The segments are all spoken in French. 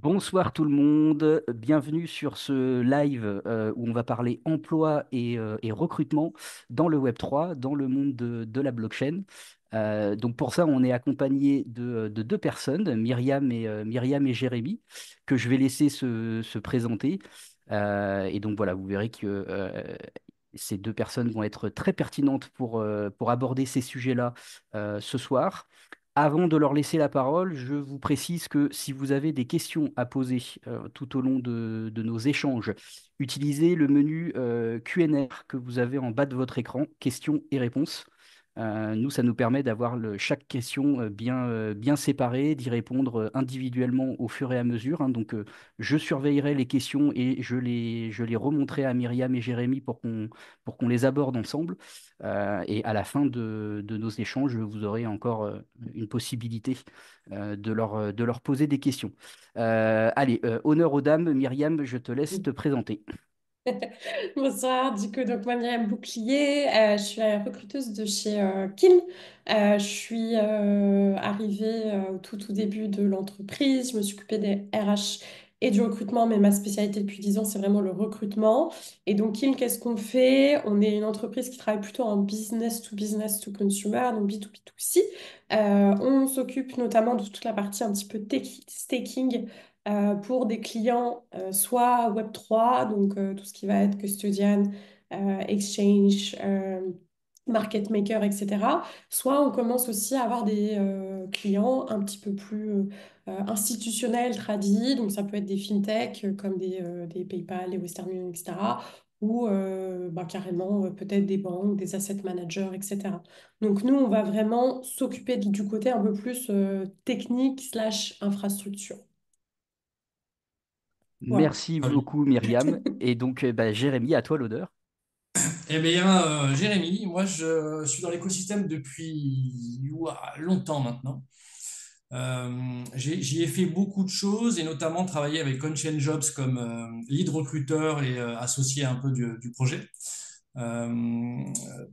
Bonsoir tout le monde, bienvenue sur ce live où on va parler emploi et recrutement dans le Web3, dans le monde de la blockchain. Donc pour ça, on est accompagné de deux personnes, Myriam et Jérémy, que je vais laisser se présenter. Et donc voilà, vous verrez que ces deux personnes vont être très pertinentes pour aborder ces sujets-là ce soir. Avant de leur laisser la parole, je vous précise que si vous avez des questions à poser tout au long de nos échanges, utilisez le menu Q&R que vous avez en bas de votre écran, questions et réponses. Nous, ça nous permet d'avoir chaque question bien séparée, d'y répondre individuellement au fur et à mesure, hein. Donc, je surveillerai les questions et je les remonterai à Myriam et Jérémy pour qu'on les aborde ensemble. Et à la fin de nos échanges, vous aurez encore une possibilité de leur poser des questions. Allez, honneur aux dames. Myriam, je te laisse te présenter. Bonsoir, du coup, donc moi, Myriam Bouclier, je suis la recruteuse de chez Kin. Je suis arrivée au tout début de l'entreprise. Je me suis occupée des RH et du recrutement, mais ma spécialité depuis 10 ans, c'est vraiment le recrutement. Et donc, Kin, qu'est-ce qu'on fait? On est une entreprise qui travaille plutôt en business to consumer, donc B2B2C. On s'occupe notamment de toute la partie un petit peu staking pour des clients soit Web3, donc tout ce qui va être custodian, exchange, market maker, etc. Soit on commence aussi à avoir des clients un petit peu plus institutionnels, tradis, donc ça peut être des fintechs comme des PayPal, des Western Union, etc. Ou carrément peut-être des banques, des asset managers, etc. Donc nous, on va vraiment s'occuper du côté un peu plus technique slash infrastructure. Voilà. Merci Ah oui. beaucoup, Myriam. Et donc, bah, Jérémy, à toi l'honneur. Eh bien, Jérémy, moi je suis dans l'écosystème depuis longtemps maintenant. J'y ai fait beaucoup de choses et notamment travaillé avec OnChain Jobs comme lead recruteur et associé un peu du projet. Euh,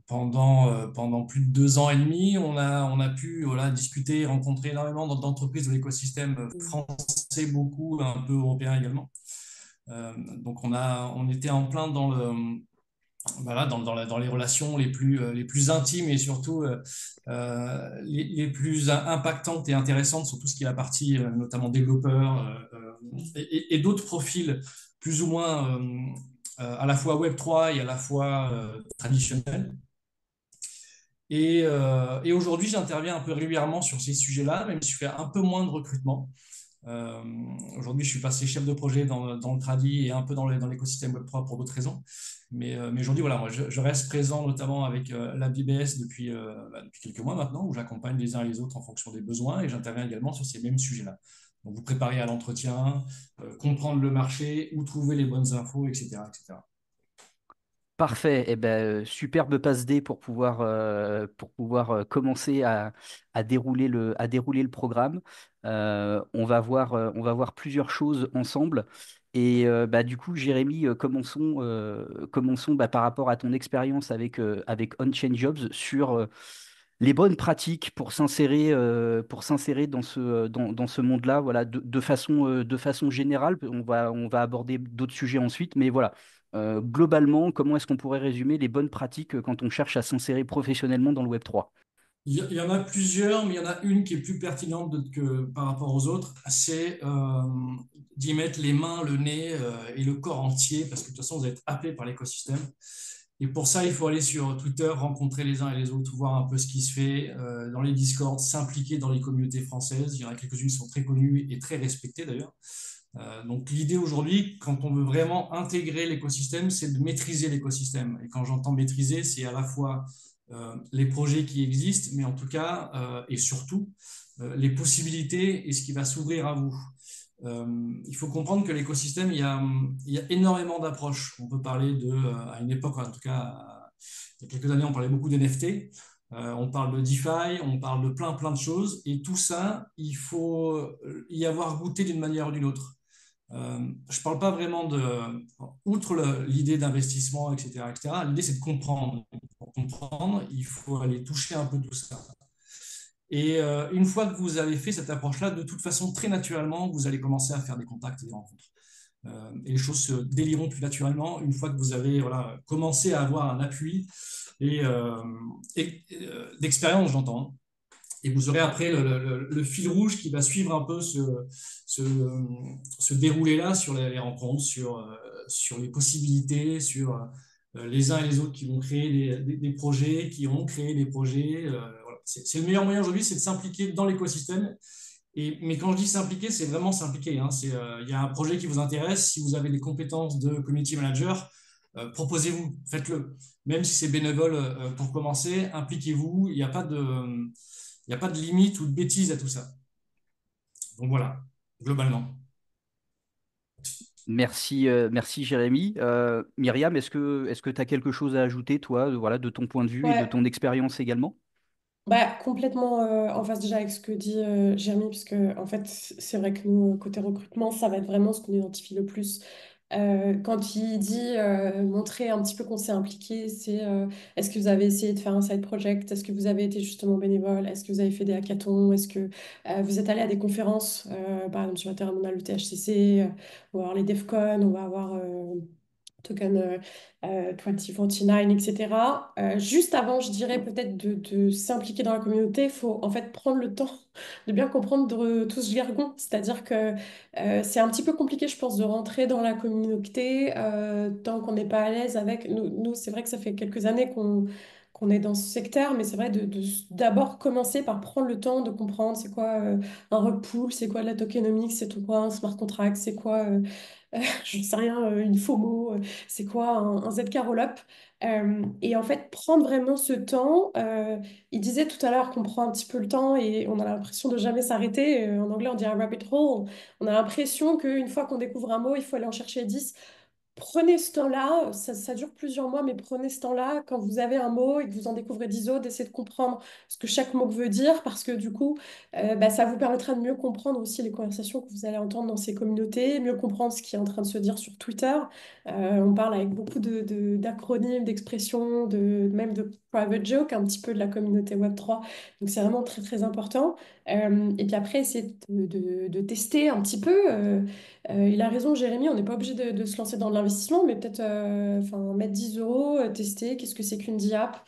pendant plus de 2 ans et demi, on a pu voilà, discuter, rencontrer énormément d'entreprises de l'écosystème français, beaucoup, un peu européen également. Donc on était en plein dans voilà, dans les relations les plus intimes et surtout les plus impactantes et intéressantes sur tout ce qui est la partie notamment développeur et d'autres profils plus ou moins à la fois Web3 et à la fois traditionnels. Et aujourd'hui, j'interviens un peu régulièrement sur ces sujets-là, même si je fais un peu moins de recrutement. Euh, Aujourd'hui, je suis passé chef de projet dans le tradi et un peu dans l'écosystème Web3 pour d'autres raisons. Mais aujourd'hui, voilà, moi, je reste présent notamment avec la BBS depuis quelques mois maintenant, où j'accompagne les uns et les autres en fonction des besoins et j'interviens également sur ces mêmes sujets-là. Donc, vous préparer à l'entretien, comprendre le marché, où trouver les bonnes infos, etc., etc. Parfait. Eh ben, superbe passe D pour pouvoir commencer à dérouler le programme. On va voir plusieurs choses ensemble. Et bah, du coup, Jérémy, commençons bah, par rapport à ton expérience avec On-Chain Jobs sur les bonnes pratiques pour s'insérer dans ce monde-là. Voilà, de façon générale. On va aborder d'autres sujets ensuite, mais voilà. Globalement, comment est-ce qu'on pourrait résumer les bonnes pratiques quand on cherche à s'insérer professionnellement dans le Web3? Il y en a plusieurs, mais il y en a une qui est plus pertinente que par rapport aux autres, c'est d'y mettre les mains, le nez et le corps entier, parce que de toute façon, vous êtes happé par l'écosystème. Et pour ça, il faut aller sur Twitter, rencontrer les uns et les autres, voir un peu ce qui se fait dans les Discords, s'impliquer dans les communautés françaises. Il y en a quelques-unes qui sont très connues et très respectées d'ailleurs. Donc l'idée aujourd'hui, quand on veut vraiment intégrer l'écosystème, c'est de maîtriser l'écosystème. Et quand j'entends maîtriser, c'est à la fois les projets qui existent, mais en tout cas, et surtout, les possibilités et ce qui va s'ouvrir à vous. Il faut comprendre que l'écosystème, il y a énormément d'approches. On peut parler à une époque, en tout cas, il y a quelques années, on parlait beaucoup d'NFT. On parle de DeFi, on parle de plein de choses. Et tout ça, il faut y avoir goûté d'une manière ou d'une autre. Je ne parle pas vraiment outre l'idée d'investissement, etc., etc. L'idée, c'est de comprendre. Pour comprendre, il faut aller toucher un peu tout ça. Et une fois que vous avez fait cette approche-là, de toute façon, très naturellement, vous allez commencer à faire des contacts et des rencontres. Et les choses se délieront plus naturellement une fois que vous avez voilà, commencé à avoir un appui et, d'expérience, j'entends. Hein. Et vous aurez après le fil rouge qui va suivre un peu ce, ce déroulé-là sur les rencontres, sur les possibilités, sur les uns et les autres qui vont créer des projets, qui ont créé des projets. Voilà. C'est le meilleur moyen aujourd'hui, c'est de s'impliquer dans l'écosystème. Mais quand je dis s'impliquer, c'est vraiment s'impliquer. Hein. Il y a un projet qui vous intéresse, si vous avez des compétences de community manager, proposez-vous, faites-le. Même si c'est bénévole pour commencer, impliquez-vous. Il n'y a pas de limite ou de bêtises à tout ça. Donc voilà, globalement. Merci, merci Jérémy. Myriam, est-ce que tu as quelque chose à ajouter, toi, voilà, de ton point de vue et de Ouais, ton expérience également? bah, complètement en phase déjà avec ce que dit Jérémy, puisque en fait, c'est vrai que nous, côté recrutement, ça va être vraiment ce qu'on identifie le plus. Quand il dit montrer un petit peu qu'on s'est impliqué, c'est est-ce que vous avez essayé de faire un side project? Est-ce que vous avez été justement bénévole? Est-ce que vous avez fait des hackathons? Est-ce que vous êtes allé à des conférences? Par exemple, sur Ethereum, on a le THCC, on va avoir les DevCon, on va avoir Token 2049, etc. Juste avant, je dirais peut-être de s'impliquer dans la communauté, il faut en fait prendre le temps de bien comprendre tout ce jargon. C'est-à-dire que c'est un petit peu compliqué, je pense, de rentrer dans la communauté tant qu'on n'est pas à l'aise avec. Nous, c'est vrai que ça fait quelques années qu'on est dans ce secteur, mais c'est vrai d'abord commencer par prendre le temps de comprendre c'est quoi un rug pool, c'est quoi de la tokenomics, c'est quoi un smart contract, c'est quoi je sais rien, une FOMO, c'est quoi un ZK roll-up. Et en fait, prendre vraiment ce temps, il disait tout à l'heure qu'on prend un petit peu le temps et on a l'impression de jamais s'arrêter. En anglais, on dit un rabbit hole. On a l'impression qu'une fois qu'on découvre un mot, il faut aller en chercher 10. Prenez ce temps-là, ça dure plusieurs mois, mais prenez ce temps-là quand vous avez un mot et que vous en découvrez 10 autres, d'essayer de comprendre ce que chaque mot veut dire, parce que du coup, bah, ça vous permettra de mieux comprendre aussi les conversations que vous allez entendre dans ces communautés, mieux comprendre ce qui est en train de se dire sur Twitter. On parle avec beaucoup d'acronymes, d'expressions, même de private joke, un petit peu de la communauté Web3. Donc c'est vraiment très très important. Et puis après, essayer de tester un petit peu. Il a raison, Jérémy, on n'est pas obligé de se lancer dans de l'investissement, mais peut-être enfin, mettre 10 euros, tester qu'est-ce que c'est qu'une DApp,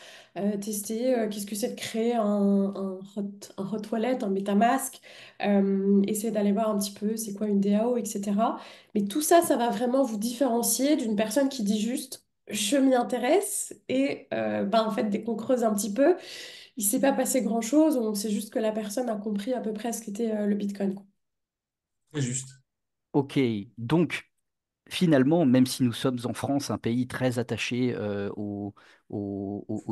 tester qu'est-ce que c'est de créer un hot wallet, un MetaMask, essayer d'aller voir un petit peu c'est quoi une DAO, etc. Mais tout ça, ça va vraiment vous différencier d'une personne qui dit juste je m'y intéresse et ben, en fait, dès qu'on creuse un petit peu, il ne s'est pas passé grand-chose, on sait juste que la personne a compris à peu près ce qu'était le Bitcoin, quoi. Très juste. Ok, donc finalement, même si nous sommes en France, un pays très attaché au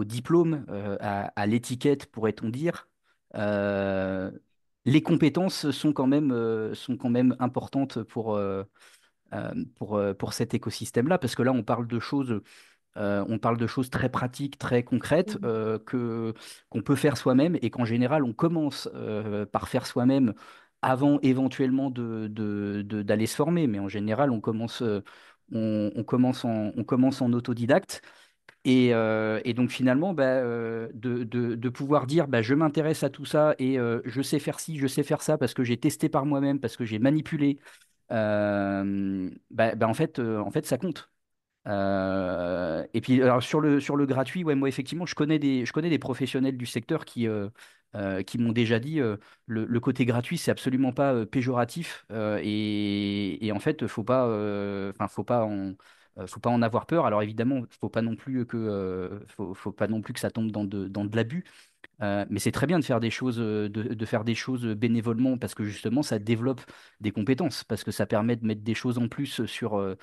diplôme, à l'étiquette, pourrait-on dire, euh, les compétences sont quand même importantes pour cet écosystème-là, parce que là, on parle de choses très pratiques, très concrètes, Mhm. qu'on peut faire soi-même et qu'en général, on commence par faire soi-même avant éventuellement d'aller se former. Mais en général, on commence en autodidacte. Et donc finalement, bah, de pouvoir dire, bah, je m'intéresse à tout ça et je sais faire ci, je sais faire ça parce que j'ai testé par moi-même, parce que j'ai manipulé, en fait, ça compte. Et puis alors sur le gratuit, ouais, moi effectivement, je connais des professionnels du secteur qui m'ont déjà dit le côté gratuit, c'est absolument pas péjoratif et en fait, faut pas en avoir peur. Alors évidemment, faut pas non plus que ça tombe dans de l'abus, mais c'est très bien de faire des choses, de faire des choses bénévolement parce que justement, ça développe des compétences, parce que ça permet de mettre des choses en plus sur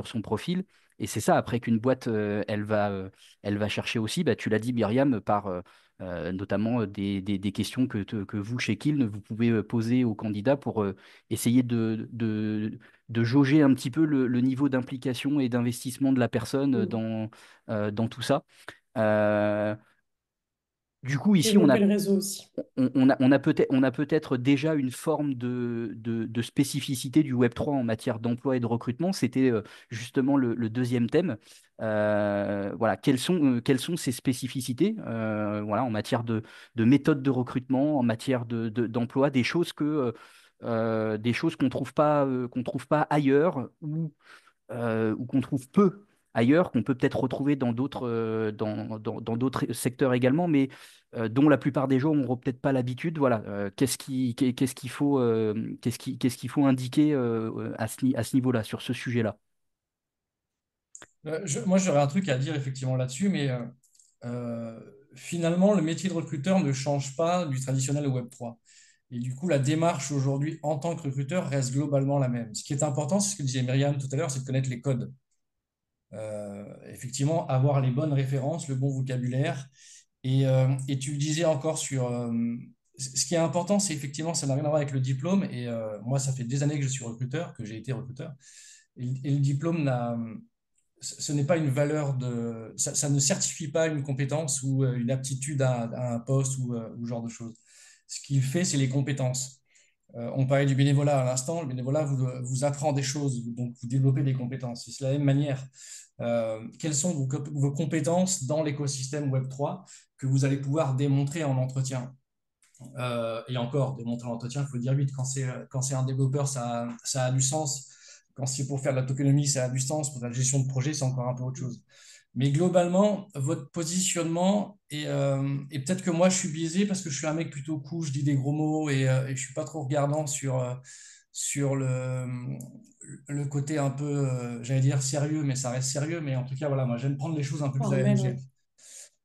son profil. Et c'est ça, après qu'une boîte, elle va chercher aussi, bah, tu l'as dit, Myriam, par notamment des questions que vous, chez Kiln, vous pouvez poser aux candidats pour essayer de jauger un petit peu le niveau d'implication et d'investissement de la personne Mhm. dans tout ça. Euh, Du coup, ici, Développer le réseau aussi. on a peut-être déjà une forme de spécificité du Web3 en matière d'emploi et de recrutement. C'était justement le deuxième thème. Voilà, quelles sont ces spécificités voilà, en matière de méthode de recrutement, en matière d'emploi, des choses qu'on trouve pas ailleurs ou qu'on trouve peu ailleurs, qu'on peut peut-être retrouver dans d'autres secteurs également, mais dont la plupart des gens n'auront peut-être pas l'habitude. Voilà, qu'est-ce qu'il faut indiquer à ce niveau-là, sur ce sujet-là? Moi, j'aurais un truc à dire effectivement là-dessus, mais euh, finalement, le métier de recruteur ne change pas du traditionnel au Web3. Et du coup, la démarche aujourd'hui en tant que recruteur reste globalement la même. Ce qui est important, c'est ce que disait Myriam tout à l'heure, c'est de connaître les codes. Effectivement, avoir les bonnes références, le bon vocabulaire. Et tu le disais encore sur... ce qui est important, c'est effectivement, ça n'a rien à voir avec le diplôme. Et moi, ça fait des années que je suis recruteur, que j'ai été recruteur. Et le diplôme ce n'est pas une valeur ça ne certifie pas une compétence ou une aptitude à un poste ou ce genre de choses. Ce qu'il fait, c'est les compétences. On parlait du bénévolat à l'instant. Le bénévolat vous apprend des choses, donc vous développez des compétences. Et c'est de la même manière. Quelles sont vos compétences dans l'écosystème Web3 que vous allez pouvoir démontrer en entretien? Et encore, démontrer en entretien, il faut le dire vite. Quand c'est un développeur, ça a du sens. Quand c'est pour faire de la tokenomics, ça a du sens. Pour la gestion de projet, c'est encore un peu autre chose. Mais globalement, votre positionnement, et peut-être que moi je suis biaisé parce que je suis un mec plutôt cool, je dis des gros mots et je ne suis pas trop regardant sur le côté un peu, j'allais dire sérieux, mais ça reste sérieux. Mais en tout cas, voilà, moi j'aime prendre les choses un peu plus à la Formel, ouais. légère.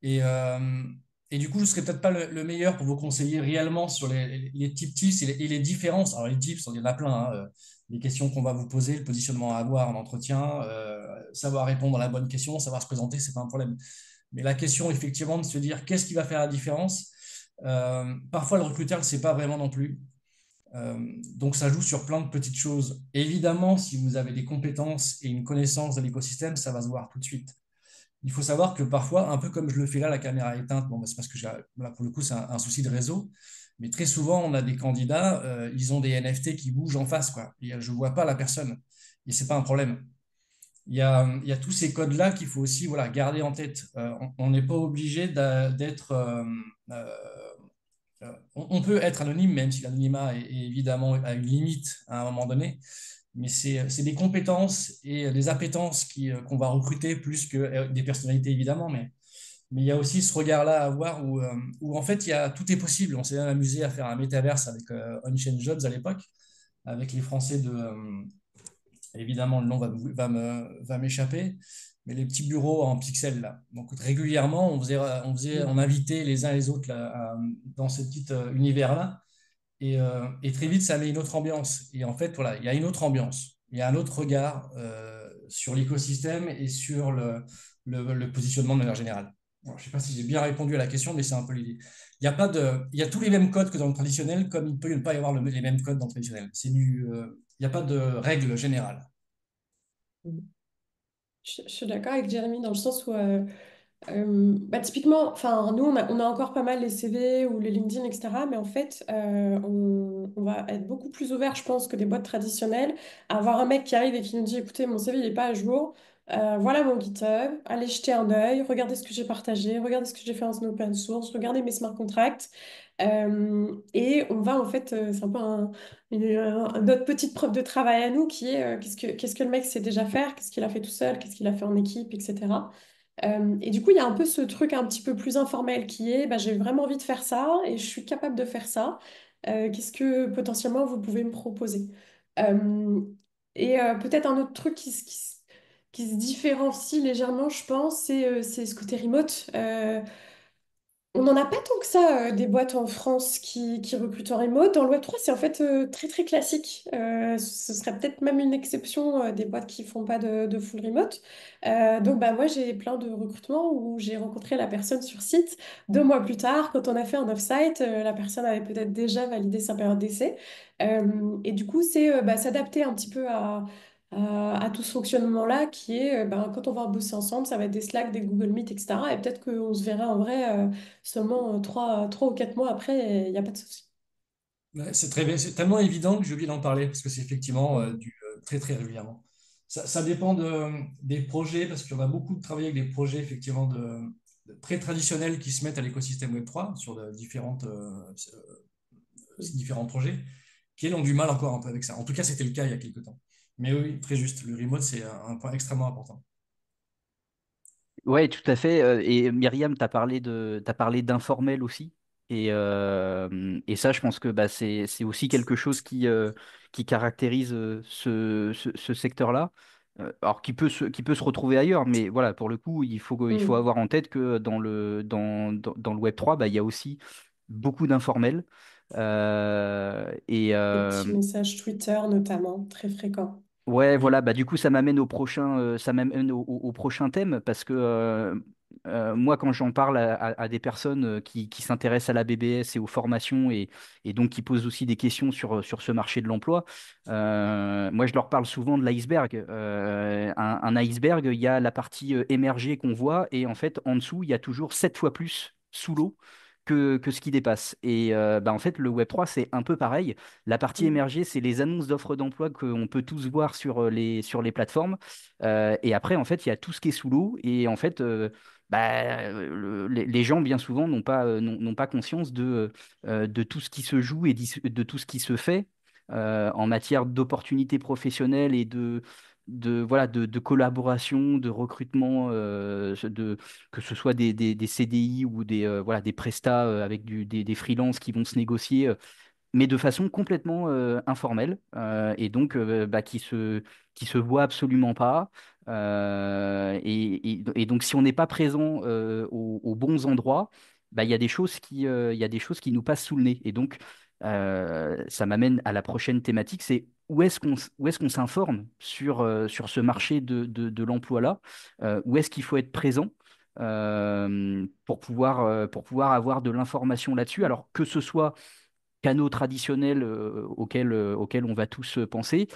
Et, euh, et du coup, je ne serais peut-être pas le meilleur pour vous conseiller réellement sur les tips et les différences. Alors, les tips, il y en a plein, hein, les questions qu'on va vous poser, le positionnement à avoir en entretien, savoir répondre à la bonne question, savoir se présenter, c'est pas un problème. Mais la question, effectivement, de se dire qu'est-ce qui va faire la différence, parfois le recruteur ne le sait pas vraiment non plus. Donc, ça joue sur plein de petites choses. Évidemment, si vous avez des compétences et une connaissance de l'écosystème, ça va se voir tout de suite. Il faut savoir que parfois, un peu comme je le fais là, la caméra éteinte, bon, bah, c'est parce que là, pour le coup, c'est un souci de réseau. Mais très souvent, on a des candidats, ils ont des NFT qui bougent en face, quoi. Et, je ne vois pas la personne. Et ce n'est pas un problème. Il y a tous ces codes-là qu'il faut aussi voilà, garder en tête. On n'est pas obligé d'être. On peut être anonyme, même si l'anonymat est évidemment à une limite à un moment donné. Mais c'est des compétences et des appétences qu'on va recruter plus que des personnalités, évidemment. Mais il y a aussi ce regard-là à avoir où en fait, tout est possible. On s'est même amusé à faire un métaverse avec On-Chain Jobs à l'époque, avec les Français évidemment, le nom va m'échapper, mais les petits bureaux en pixels là. Donc régulièrement, on invitait les uns les autres là, dans ce petit univers-là. Et très vite, ça met une autre ambiance. Et en fait, voilà, il y a une autre ambiance. Il y a un autre regard sur l'écosystème et sur le positionnement de manière générale. Bon, je ne sais pas si j'ai bien répondu à la question, mais c'est un peu l'idée. Il y a tous les mêmes codes que dans le traditionnel, comme il peut ne pas y avoir les mêmes codes dans le traditionnel. Il n'y a pas de règle générale. Je suis d'accord avec Jérémy dans le sens où bah, typiquement, enfin, nous, on a encore pas mal les CV ou les LinkedIn, etc. Mais en fait, on va être beaucoup plus ouvert, je pense, que des boîtes traditionnelles, à avoir un mec qui arrive et qui nous dit, écoutez, mon CV, il n'est pas à jour. Voilà mon GitHub, allez jeter un œil, regardez ce que j'ai partagé, regardez ce que j'ai fait en open source, regardez mes smart contracts. Et on va en fait, c'est un peu notre petite preuve de travail à nous qui est qu'est-ce que le mec sait déjà faire, qu'est-ce qu'il a fait tout seul, qu'est-ce qu'il a fait en équipe, etc. Et du coup, il y a un peu ce truc un petit peu plus informel qui est, bah, j'ai vraiment envie de faire ça et je suis capable de faire ça. Qu'est-ce que potentiellement vous pouvez me proposer? Euh, Peut-être un autre truc qui se différencie légèrement, je pense, c'est ce côté remote. On n'en a pas tant que ça, des boîtes en France qui recrutent en remote. Dans le Web3, c'est en fait très très classique. Ce serait peut-être même une exception des boîtes qui font pas de full remote. Donc bah, moi, j'ai plein de recrutements où j'ai rencontré la personne sur site. 2 mois plus tard, quand on a fait un off-site, la personne avait peut-être déjà validé sa période d'essai. Et du coup, c'est bah, s'adapter un petit peu à tout ce fonctionnement-là qui est, ben, quand on va bosser ensemble, ça va être des Slack, des Google Meet, etc. Et peut-être qu'on se verra en vrai seulement 3 ou 4 mois après, et il n'y a pas de souci. Ouais, c'est tellement évident que j'ai oublié d'en parler parce que c'est effectivement Mm. très très régulièrement. Ça dépend des projets parce qu'on a beaucoup de travail avec des projets effectivement très traditionnels qui se mettent à l'écosystème Web3 sur ces différents projets qui ont du mal encore un peu avec ça. En tout cas, c'était le cas il y a quelques temps. Mais oui, très juste. Le remote, c'est un point extrêmement important. Ouais, tout à fait. Et Myriam, t'as parlé d'informel aussi. Et ça, je pense que bah, c'est aussi quelque chose qui caractérise ce secteur-là. Alors, qui peut se retrouver ailleurs, mais voilà, pour le coup, il faut Mm. avoir en tête que dans le Web3, bah, il y a aussi beaucoup d'informels. Euh, et, Les euh, petits messages Twitter notamment, très fréquents. Ouais, Oui. voilà, bah du coup ça m'amène ça m'amène au prochain thème parce que moi quand j'en parle à des personnes qui s'intéressent à la BBS et aux formations et donc qui posent aussi des questions sur ce marché de l'emploi, moi je leur parle souvent de l'iceberg. Un iceberg, il y a la partie émergée qu'on voit et en fait en dessous il y a toujours 7 fois plus sous l'eau que ce qui dépasse. Et bah, en fait le Web3 c'est un peu pareil. La partie Mm. émergée, c'est les annonces d'offres d'emploi qu'on peut tous voir sur les plateformes. Et après, en fait, il y a tout ce qui est sous l'eau. Et en fait, bah, les gens, bien souvent, n'ont pas conscience de tout ce qui se joue et de tout ce qui se fait en matière d'opportunités professionnelles et voilà, de collaboration, de recrutement, que ce soit des CDI ou voilà, des prestats avec des freelances qui vont se négocier mais de façon complètement informelle et donc bah, qui se voit absolument pas. Et donc, si on n'est pas présent aux bons endroits, bah, il y a des choses qui nous passent sous le nez. Et donc, ça m'amène à la prochaine thématique, c'est où est-ce qu'on s'informe sur ce marché de l'emploi-là? Où est-ce qu'il faut être présent? Pour pouvoir avoir de l'information là-dessus, alors que ce soit canaux traditionnels auxquels on va tous penser.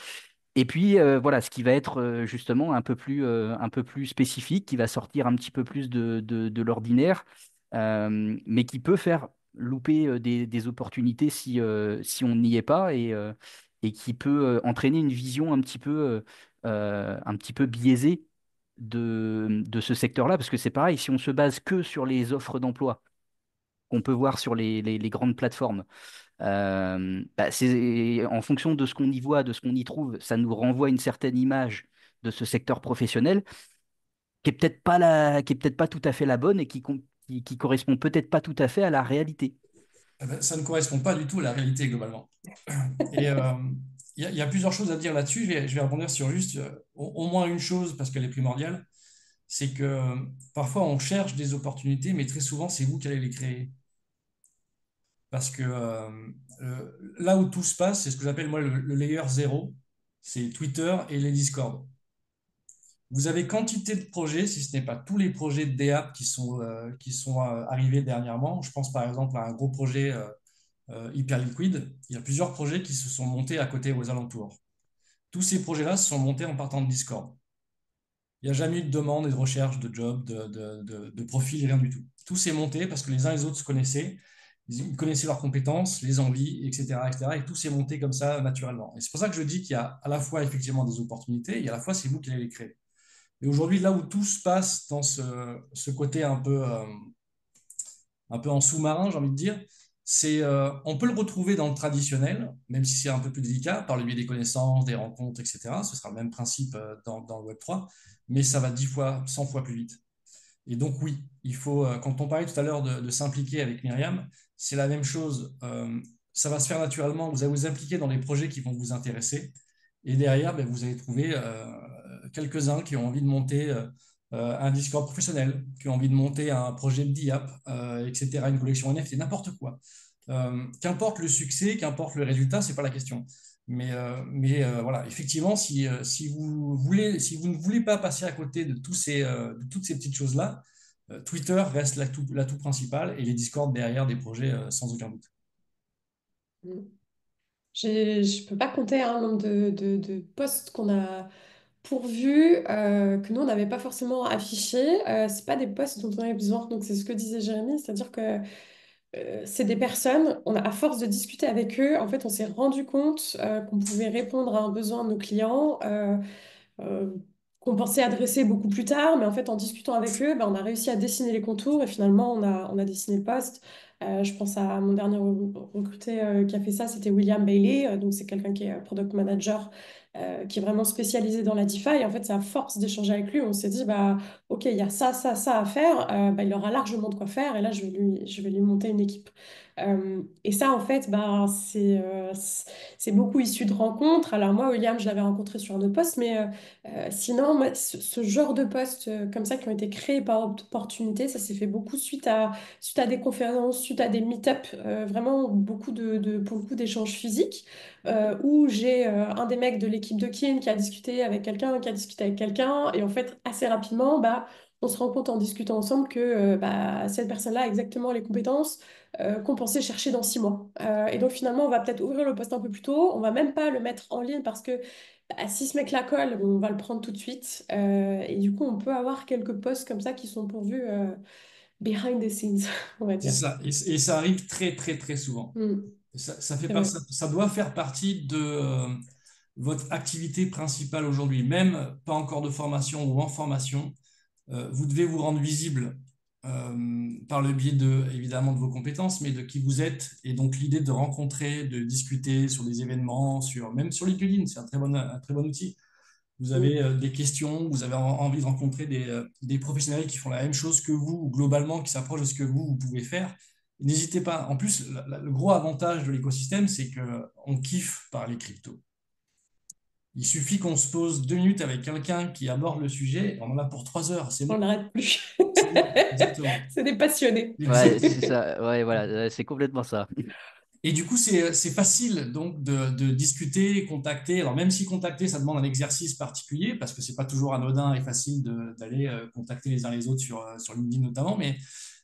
Et puis voilà, ce qui va être justement un peu plus spécifique, qui va sortir un petit peu plus de l'ordinaire, mais qui peut faire louper des opportunités si on n'y est pas et qui peut entraîner une vision un petit peu biaisée de ce secteur-là, parce que c'est pareil, si on se base que sur les offres d'emploi qu'on peut voir sur les grandes plateformes, bah, c'est en fonction de ce qu'on y voit, de ce qu'on y trouve, ça nous renvoie une certaine image de ce secteur professionnel qui est peut-être pas tout à fait la bonne et qui correspond peut-être pas tout à fait à la réalité. Eh ben, ça ne correspond pas du tout à la réalité globalement. Et il y a plusieurs choses à dire là-dessus. Je vais rebondir sur juste au moins une chose parce qu'elle est primordiale. C'est que parfois on cherche des opportunités, mais très souvent c'est vous qui allez les créer. Parce que là où tout se passe, c'est ce que j'appelle moi le layer zéro, c'est Twitter et les Discord. Vous avez quantité de projets, si ce n'est pas tous les projets de DApp qui sont arrivés dernièrement. Je pense par exemple à un gros projet Hyperliquid. Il y a plusieurs projets qui se sont montés à côté aux alentours. Tous ces projets-là se sont montés en partant de Discord. Il n'y a jamais eu de demande et de recherche de job, de profil, rien du tout. Tout s'est monté parce que les uns et les autres se connaissaient, ils connaissaient leurs compétences, les envies, etc., etc. Et tout s'est monté comme ça naturellement. Et c'est pour ça que je dis qu'il y a à la fois effectivement des opportunités et à la fois c'est vous qui allez les créer. Et aujourd'hui, là où tout se passe dans ce côté un peu en sous-marin, j'ai envie de dire, on peut le retrouver dans le traditionnel, même si c'est un peu plus délicat, par le biais des connaissances, des rencontres, etc. Ce sera le même principe dans le Web3, mais ça va 10 fois, 100 fois plus vite. Et donc oui, il faut, quand on parlait tout à l'heure de s'impliquer avec Myriam, c'est la même chose. Ça va se faire naturellement, vous allez vous impliquer dans les projets qui vont vous intéresser, et derrière, ben, vous allez trouver quelques-uns qui ont envie de monter un Discord professionnel, qui ont envie de monter un projet de DApp, etc., une collection NFT, n'importe quoi. Qu'importe le succès, qu'importe le résultat, c'est pas la question. Mais voilà, effectivement, si vous ne voulez pas passer à côté de toutes ces petites choses-là, Twitter reste l'atout principal et les Discord derrière des projets sans aucun doute. Mm. Je peux pas compter le nombre de postes qu'on a pourvus, que nous, on n'avait pas forcément affichés. C'est pas des postes dont on avait besoin. Donc, c'est ce que disait Jérémy, c'est-à-dire que c'est des personnes, à force de discuter avec eux, en fait, on s'est rendu compte qu'on pouvait répondre à un besoin de nos clients. Euh, qu'on pensait adresser beaucoup plus tard, mais en fait, en discutant avec eux, ben, on a réussi à dessiner les contours et finalement, on a dessiné le poste. Je pense à mon dernier recruté qui a fait ça, c'était William Bailey. Donc, c'est quelqu'un qui est product manager, qui est vraiment spécialisé dans la DeFi. Et en fait, c'est à force d'échanger avec lui, on s'est dit, bah, OK, il y a ça à faire. Bah, il aura largement de quoi faire. Et là, je vais lui monter une équipe. Et ça, en fait, bah, c'est beaucoup issu de rencontres. Alors, moi, William, je l'avais rencontré sur un autre poste, mais sinon, moi, ce genre de postes comme ça qui ont été créés par opportunité, ça s'est fait beaucoup suite à des conférences, suite à des meet-up, vraiment beaucoup pour le coup d'échanges physiques, où j'ai un des mecs de l'équipe de Kin qui a discuté avec quelqu'un, qui a discuté avec quelqu'un, et en fait, assez rapidement, bah, on se rend compte en discutant ensemble que bah, cette personne-là a exactement les compétences qu'on pensait chercher dans 6 mois. Et donc finalement, on va peut-être ouvrir le poste un peu plus tôt, on va même pas le mettre en ligne parce que si ce mec-là colle, on va le prendre tout de suite. Et du coup, on peut avoir quelques postes comme ça qui sont pourvus behind the scenes, on va C'est dire. ça. Et ça arrive très, très, très souvent. Mm, Ça fait c'est pas, vrai. ça doit faire partie de votre activité principale aujourd'hui. Même pas encore de formation ou en formation, vous devez vous rendre visible par le biais évidemment, de vos compétences, mais de qui vous êtes. Et donc, l'idée de rencontrer, de discuter sur des événements, même sur LinkedIn, c'est un très bon outil. Vous avez Mm. des questions, vous avez envie de rencontrer des professionnels qui font la même chose que vous, ou globalement qui s'approchent de ce que vous pouvez faire. N'hésitez pas. En plus, le gros avantage de l'écosystème, c'est qu'on kiffe par les cryptos. Il suffit qu'on se pose 2 minutes avec quelqu'un qui aborde le sujet, on en a pour 3 heures. C'est On bon. n'arrête plus. C'est bon. Exactement. C'est des passionnés. Ouais, c'est Exactement. ça. Ouais, voilà, c'est complètement ça. Et du coup, c'est facile donc de discuter, contacter. Alors même si contacter, ça demande un exercice particulier parce que c'est pas toujours anodin et facile d'aller contacter les uns les autres sur LinkedIn notamment,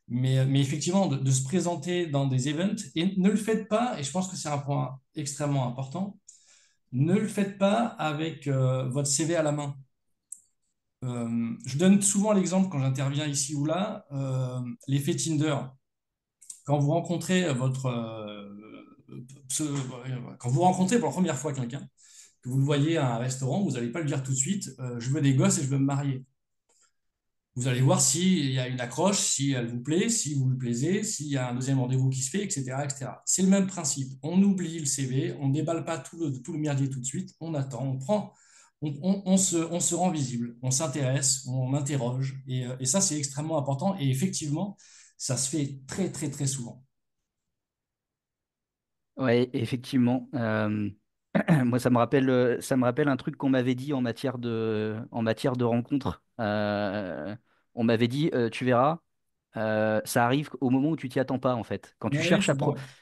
mais effectivement de se présenter dans des events et ne le faites pas. Et je pense que c'est un point extrêmement important. Ne le faites pas avec votre CV à la main. Je donne souvent l'exemple quand j'interviens ici ou là, l'effet Tinder. Quand vous rencontrez quand vous rencontrez pour la première fois quelqu'un, que vous le voyez à un restaurant, vous n'allez pas le dire tout de suite, je veux des gosses et je veux me marier. Vous allez voir s'il y a une accroche, si elle vous plaît, si vous lui plaisez, s'il y a un deuxième rendez-vous qui se fait, etc., etc. C'est le même principe. On oublie le CV, on ne déballe pas tout le merdier tout de suite, on attend, on prend, on se rend visible, on s'intéresse, on interroge, et ça, c'est extrêmement important. Et effectivement, ça se fait très, très, très souvent. Ouais, effectivement. Moi, ça me rappelle un truc qu'on m'avait dit en matière de rencontre. On m'avait dit, tu verras, ça arrive au moment où tu t'y attends pas, en fait. Oui, c'est ça.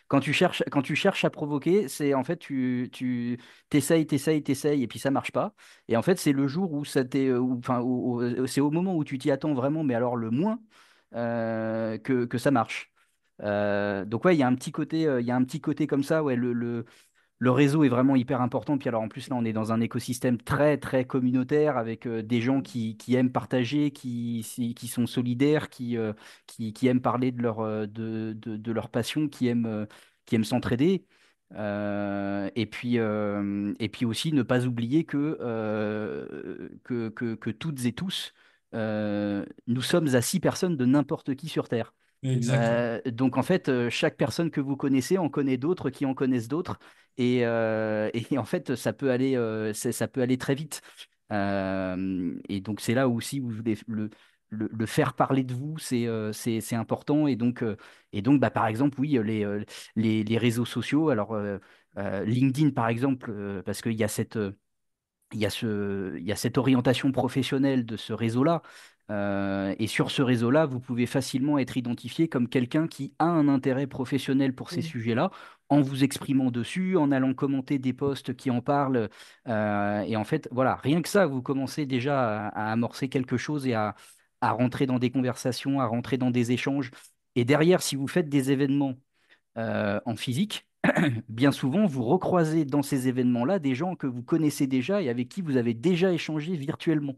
Quand tu cherches à provoquer, c'est en fait, t'essayes, et puis ça marche pas. Et en fait, c'est le jour où enfin, c'est au moment où tu t'y attends vraiment, mais alors le moins, que ça marche. Donc ouais, il y a un petit côté comme ça, ouais, le réseau est vraiment hyper important. Puis alors en plus là, on est dans un écosystème très très communautaire avec des gens qui aiment partager, qui sont solidaires, qui aiment parler de leur passion, qui aiment s'entraider. Et puis aussi ne pas oublier que toutes et tous, nous sommes à 6 personnes de n'importe qui sur Terre. Exactement. Donc en fait, chaque personne que vous connaissez en connaît d'autres qui en connaissent d'autres. Et en fait, ça peut aller très vite. Et donc c'est là aussi où le faire parler de vous, c'est important. Et donc bah, par exemple, oui, les réseaux sociaux. Alors LinkedIn, par exemple, parce qu'il y a il y a cette orientation professionnelle de ce réseau-là. Et sur ce réseau-là, vous pouvez facilement être identifié comme quelqu'un qui a un intérêt professionnel pour ces Mm. sujets-là, en vous exprimant dessus, en allant commenter des posts qui en parlent. Et en fait, voilà, rien que ça, vous commencez déjà à amorcer quelque chose et à rentrer dans des conversations, à rentrer dans des échanges. Et derrière, si vous faites des événements en physique, bien souvent, vous recroisez dans ces événements-là des gens que vous connaissez déjà et avec qui vous avez déjà échangé virtuellement.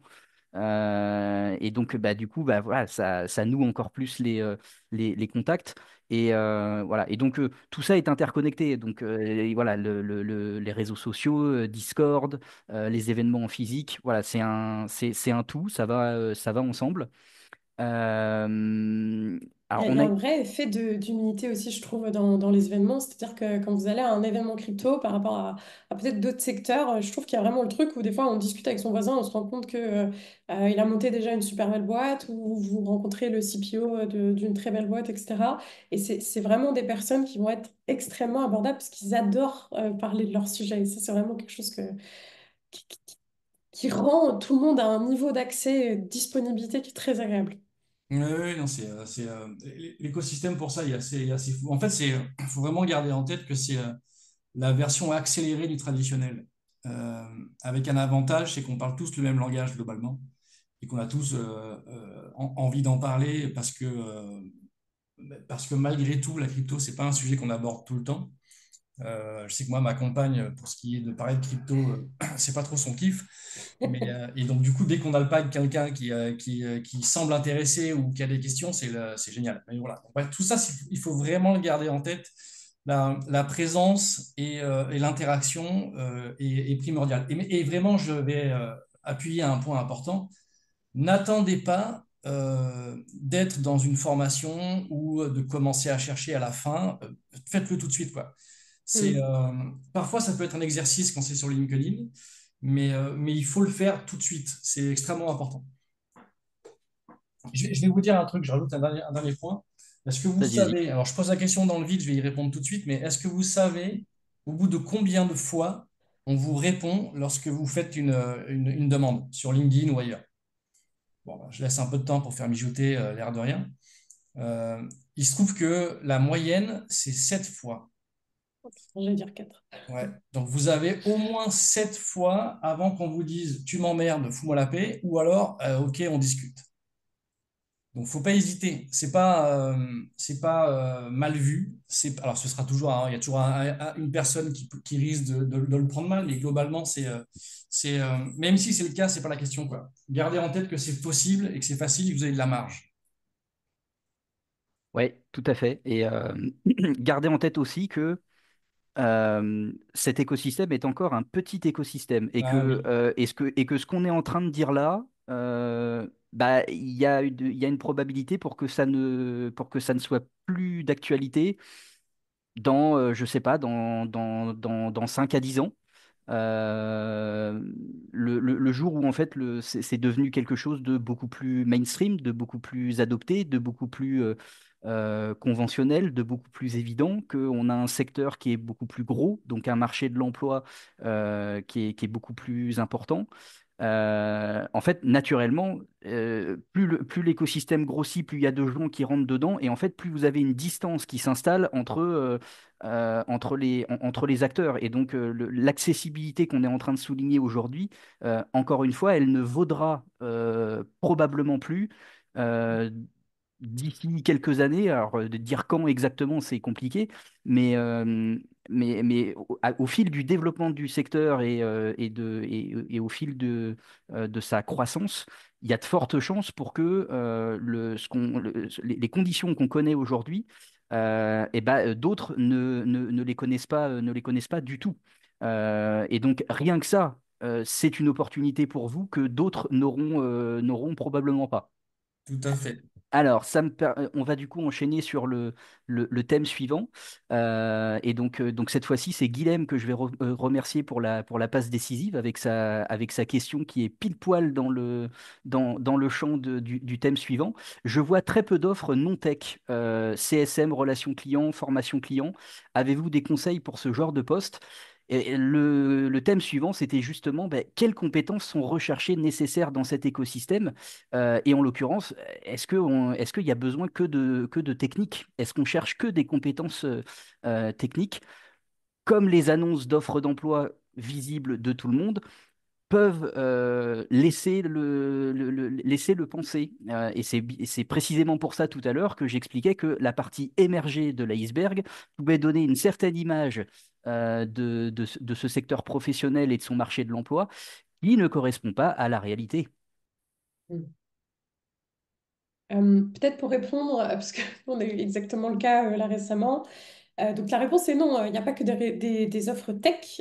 Et donc, bah, du coup, bah, voilà, ça noue encore plus les contacts. Et voilà. Et donc, tout ça est interconnecté. Donc, et voilà, les réseaux sociaux, Discord, les événements en physique, voilà, c'est un tout. Ça va ensemble. Euh, alors, Il on y a a. un vrai effet d'humilité aussi, je trouve, dans les événements. C'est-à-dire que quand vous allez à un événement crypto par rapport à peut-être d'autres secteurs, je trouve qu'il y a vraiment le truc où des fois on discute avec son voisin, on se rend compte que, il a monté déjà une super belle boîte, ou vous rencontrez le CPO d'une très belle boîte, etc. Et c'est vraiment des personnes qui vont être extrêmement abordables parce qu'ils adorent parler de leur sujet. Et ça, c'est vraiment quelque chose qui, qui- qui rend tout le monde à un niveau d'accès, disponibilité qui est très agréable. Oui, oui, non, l'écosystème pour ça, il est assez fou. En fait, il faut vraiment garder en tête que c'est la version accélérée du traditionnel. Euh, Avec un avantage, c'est qu'on parle tous le même langage globalement et qu'on a tous envie d'en parler parce que malgré tout, la crypto, c'est pas un sujet qu'on aborde tout le temps. Je sais que moi, ma compagne, pour ce qui est de parler de crypto, c'est pas trop son kiff. Et donc, du coup, dès qu'on alpague quelqu'un qui semble intéressé ou qui a des questions, c'est génial. Mais voilà. Donc, bref, tout ça, il faut vraiment le garder en tête. La présence et l'interaction est primordiale. Et vraiment, je vais appuyer un point important. N'attendez pas d'être dans une formation ou de commencer à chercher à la fin. Faites-le tout de suite, quoi. Mm. Parfois, ça peut être un exercice quand c'est sur LinkedIn, mais il faut le faire tout de suite. C'est extrêmement important. Je vais vous dire un truc, je rajoute un dernier point. Est-ce que vous Vas-y, vas-y. savez, alors je pose la question dans le vide, je vais y répondre tout de suite, mais est-ce que vous savez au bout de combien de fois on vous répond lorsque vous faites une demande sur LinkedIn ou ailleurs? Bon, ben, je laisse un peu de temps pour faire mijoter l'air de rien. Euh, il se trouve que la moyenne, c'est 7 fois. Je vais dire 4. Ouais. Donc vous avez au moins 7 fois avant qu'on vous dise tu m'emmerdes, fous-moi la paix, ou alors ok, on discute. Donc faut pas hésiter. C'est pas mal vu. Alors ce sera toujours, hein, il y a toujours une personne qui risque de le prendre mal, mais globalement même si c'est le cas, c'est pas la question quoi. Gardez en tête que c'est possible et que c'est facile et que vous avez de la marge. Oui, tout à fait. Et gardez en tête aussi que cet écosystème est encore un petit écosystème Ah oui, et que ce qu'on est en train de dire là, bah, il y a une probabilité pour que ça ne soit plus d'actualité dans, je sais pas, dans 5 à 10 ans. Euh, le jour où en fait c'est devenu quelque chose de beaucoup plus mainstream, de beaucoup plus adopté, de beaucoup plus conventionnel, de beaucoup plus évident, qu'on a un secteur qui est beaucoup plus gros, donc un marché de l'emploi qui est beaucoup plus important. En fait, naturellement, plus l'écosystème grossit, plus il y a de gens qui rentrent dedans, et en fait, plus vous avez une distance qui s'installe entre les acteurs. Et donc, l'accessibilité qu'on est en train de souligner aujourd'hui, encore une fois, elle ne vaudra probablement plus. euh, D'ici quelques années, alors de dire quand exactement, c'est compliqué, mais, au fil du développement du secteur et au fil de sa croissance, il y a de fortes chances pour que les conditions qu'on connaît aujourd'hui, d'autres ne les connaissent pas, ne les connaissent pas du tout. Et donc, rien que ça, c'est une opportunité pour vous que d'autres n'auront probablement pas. tout à fait. Alors, on va du coup enchaîner sur le thème suivant. Donc cette fois-ci, c'est Guilhem que je vais remercier pour la passe décisive avec sa question qui est pile poil dans le champ du thème suivant. Je vois très peu d'offres non-tech, CSM, relations clients, formation client. Avez-vous des conseils pour ce genre de poste? Et le thème suivant, c'était justement ben, quelles compétences sont recherchées nécessaires dans cet écosystème. Et en l'occurrence, est-ce qu'il y a besoin que de techniques? Est-ce qu'on cherche que des compétences techniques, comme les annonces d'offres d'emploi visibles de tout le monde? peuvent laisser le penser. Et c'est précisément pour ça tout à l'heure que j'expliquais que la partie émergée de l'iceberg pouvait donner une certaine image de ce secteur professionnel et de son marché de l'emploi qui ne correspond pas à la réalité. Mm. Peut-être pour répondre, parce qu'on a eu exactement le cas là récemment. Donc la réponse est non, il n'y a pas que des offres tech.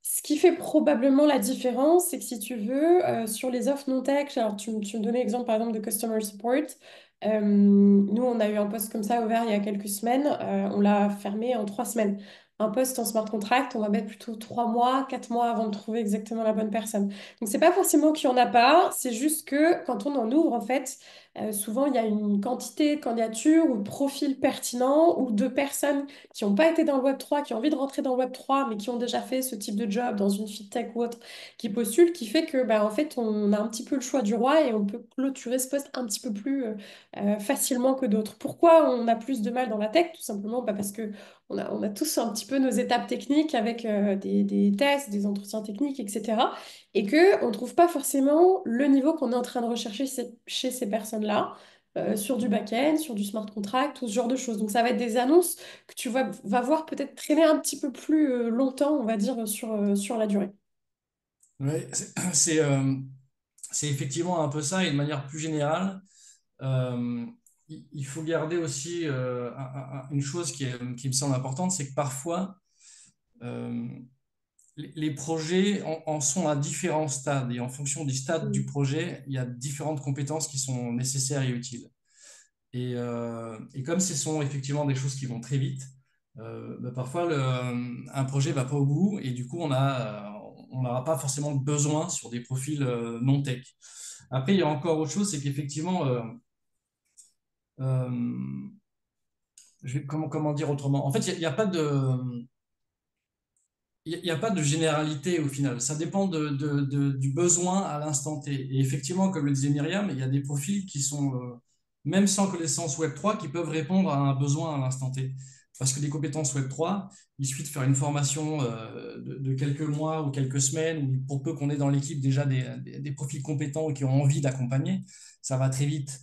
Ce qui fait probablement la différence, c'est que si tu veux, sur les offres non tech, alors tu me donnais l'exemple par exemple de Customer Support. Nous, on a eu un poste comme ça ouvert il y a quelques semaines. On l'a fermé en 3 semaines. Un poste en smart contract, on va mettre plutôt 3 mois, 4 mois avant de trouver exactement la bonne personne. Donc c'est pas forcément qu'il n'y en a pas, c'est juste que quand on en ouvre, en fait, souvent il y a une quantité de candidatures ou de profils pertinents ou de personnes qui n'ont pas été dans le Web3, qui ont envie de rentrer dans le Web3, mais qui ont déjà fait ce type de job dans une fintech ou autre, qui postulent, qui fait que, bah, en fait, on a un petit peu le choix du roi et on peut clôturer ce poste un petit peu plus facilement que d'autres. Pourquoi on a plus de mal dans la tech? Tout simplement bah, parce que on a tous un petit peu nos étapes techniques avec des tests, des entretiens techniques, etc. Et qu'on ne trouve pas forcément le niveau qu'on est en train de rechercher chez ces personnes-là sur du back-end, sur du smart contract, tout ce genre de choses. Donc ça va être des annonces que tu vas voir peut-être traîner un petit peu plus longtemps, on va dire, sur la durée. Ouais, c'est effectivement un peu ça, et de manière plus générale, euh, il faut garder aussi une chose qui me semble importante, c'est que parfois, euh, les projets en sont à différents stades, et en fonction du stade du Mm. projet, il y a différentes compétences qui sont nécessaires et utiles. Et comme ce sont effectivement des choses qui vont très vite, bah, parfois un projet va pas au bout, et du coup on n'aura pas forcément besoin sur des profils non tech. Après, il y a encore autre chose, c'est qu'effectivement, euh, comment dire autrement? En fait, il y a pas de, il n'y a pas de généralité au final. Ça dépend du besoin à l'instant T. Et effectivement, comme le disait Myriam, il y a des profils qui sont, même sans connaissance Web3, qui peuvent répondre à un besoin à l'instant T. Parce que les compétences Web3, il suffit de faire une formation de quelques mois ou quelques semaines, ou pour peu qu'on ait dans l'équipe déjà des profils compétents qui ont envie d'accompagner, ça va très vite.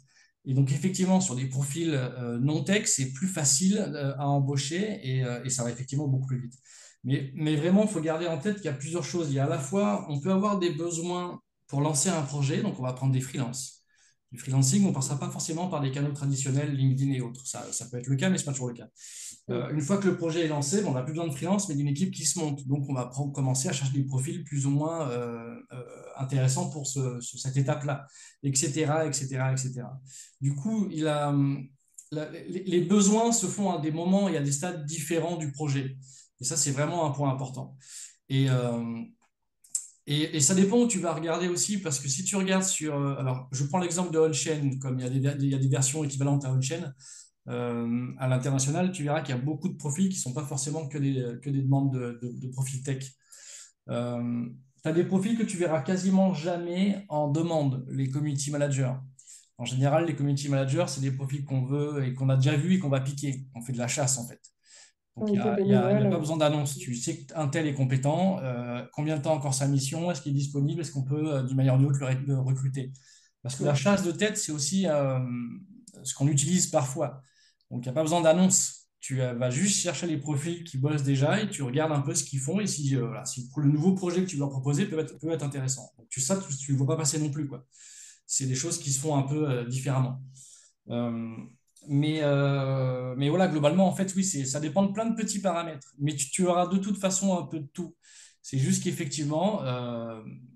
Et donc, effectivement, sur des profils non tech, c'est plus facile à embaucher, et ça va effectivement beaucoup plus vite. Mais vraiment, il faut garder en tête qu'il y a plusieurs choses. Il y a à la fois, on peut avoir des besoins pour lancer un projet, donc on va prendre des freelances. Du freelancing, on ne passera pas forcément par des canaux traditionnels, LinkedIn et autres. Ça peut être le cas, mais ce n'est pas toujours le cas. Une fois que le projet est lancé, bon, on n'a plus besoin de freelance, mais d'une équipe qui se monte. Donc, on va commencer à chercher des profils plus ou moins intéressants pour cette étape-là, etc., etc., etc. Du coup, les besoins se font à des moments et à des stades différents du projet. Et ça, c'est vraiment un point important. Et, euh, et ça dépend où tu vas regarder aussi, parce que si tu regardes sur... alors, je prends l'exemple de OnChain, comme il y a des versions équivalentes à OnChain. À l'international, tu verras qu'il y a beaucoup de profils qui ne sont pas forcément que des demandes de profils tech. Tu as des profils que tu verras quasiment jamais en demande, les community managers. En général, les community managers, c'est des profils qu'on veut et qu'on a déjà vus et qu'on va piquer. On fait de la chasse, en fait. Donc, Donc, des il y a pas bénévoles. besoin d'annonce. Tu sais qu'un tel est compétent, combien de temps encore sa mission, est-ce qu'il est disponible, est-ce qu'on peut, d'une manière ou d'une autre, le recruter. Parce que la Ouais. chasse de tête, c'est aussi ce qu'on utilise parfois. Donc, il n'y a pas besoin d'annonce. Tu vas juste chercher les profils qui bossent déjà et tu regardes un peu ce qu'ils font, et si, voilà, si le nouveau projet que tu leur proposer peut être intéressant. Donc, ça, tu ne le vois pas passer non plus, quoi. C'est des choses qui se font un peu différemment. Euh, mais voilà, globalement, en fait, oui, ça dépend de plein de petits paramètres. Mais tu auras de toute façon un peu de tout. C'est juste qu'effectivement,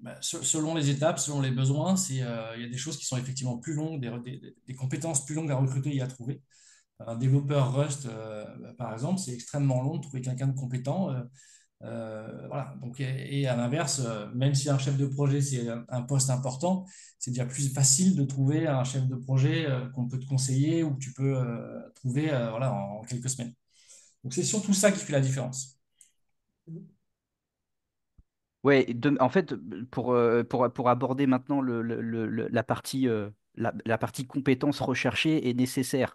bah, selon les étapes, selon les besoins, il y a des choses qui sont effectivement plus longues, des compétences plus longues à recruter et à trouver. Un développeur Rust, bah, par exemple, c'est extrêmement long de trouver quelqu'un de compétent. Voilà. Donc, et à l'inverse, même si un chef de projet, c'est un poste important, c'est déjà plus facile de trouver un chef de projet qu'on peut te conseiller ou que tu peux trouver voilà, en quelques semaines. Donc, c'est surtout ça qui fait la différence. Ouais, en fait, pour aborder maintenant la partie compétences recherchées et nécessaires,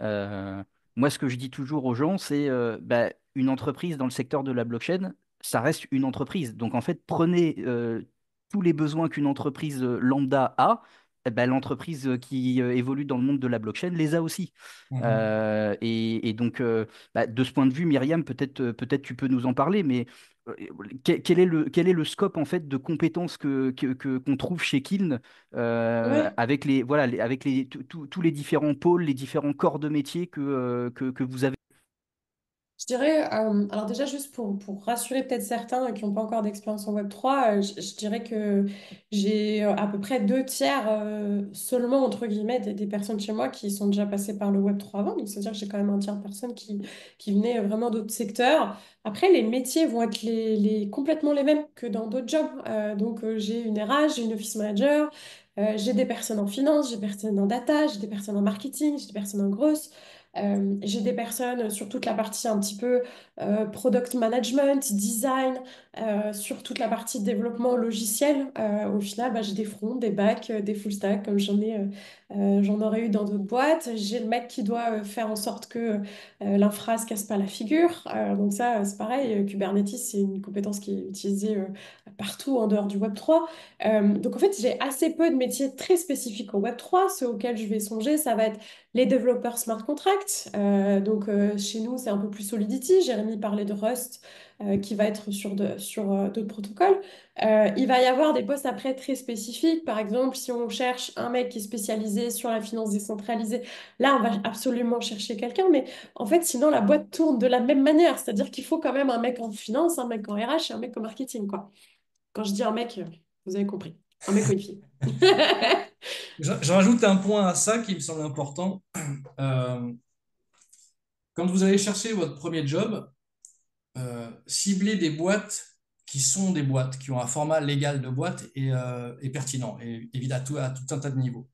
moi, ce que je dis toujours aux gens, c'est bah, une entreprise dans le secteur de la blockchain, ça reste une entreprise. Donc en fait, prenez tous les besoins qu'une entreprise lambda a, eh ben, l'entreprise qui évolue dans le monde de la blockchain les a aussi. Mhm. Et donc, bah, de ce point de vue, Myriam, peut-être tu peux nous en parler, mais euh, quel est le scope en fait de compétences qu'on trouve chez Kiln Ouais. avec avec tous les différents pôles, les différents corps de métier que vous avez. Je dirais, alors déjà juste pour rassurer peut-être certains qui n'ont pas encore d'expérience en Web3, je dirais que j'ai à peu près deux tiers seulement, entre guillemets, des personnes chez moi qui sont déjà passées par le Web3 avant. Donc c'est-à-dire que j'ai quand même un tiers de personnes qui venaient vraiment d'autres secteurs. Après, les métiers vont être complètement les mêmes que dans d'autres jobs. J'ai une RH, j'ai une office manager, j'ai des personnes en finance, j'ai des personnes en data, j'ai des personnes en marketing, j'ai des personnes en growth. J'ai des personnes sur toute la partie un petit peu product management, design, sur toute la partie développement logiciel. Au final, bah, j'ai des fronts, des backs, des full stack, comme j'en aurais eu dans d'autres boîtes. J'ai le mec qui doit faire en sorte que l'infra se casse pas la figure. Donc ça, c'est pareil. Kubernetes, c'est une compétence qui est utilisée partout en dehors du Web3. Donc en fait, j'ai assez peu de métiers très spécifiques au Web3. Ceux auxquels je vais songer, ça va être les développeurs smart contracts. Chez nous, c'est un peu plus Solidity. Jérémy parlait de Rust, qui va être sur d'autres protocoles. Il va y avoir des postes après très spécifiques. Par exemple, si on cherche un mec qui est spécialisé sur la finance décentralisée, là, on va absolument chercher quelqu'un. Mais en fait, sinon, la boîte tourne de la même manière. C'est-à-dire qu'il faut quand même un mec en finance, un mec en RH et un mec en marketing, quoi. Quand je dis un mec, vous avez compris. Un mec ou une fille. Je rajoute un point à ça qui me semble important. Euh, Quand vous allez chercher votre premier job, ciblez des boîtes qui sont des boîtes, qui ont un format légal de boîte et pertinent, et évidemment à tout un tas de niveaux.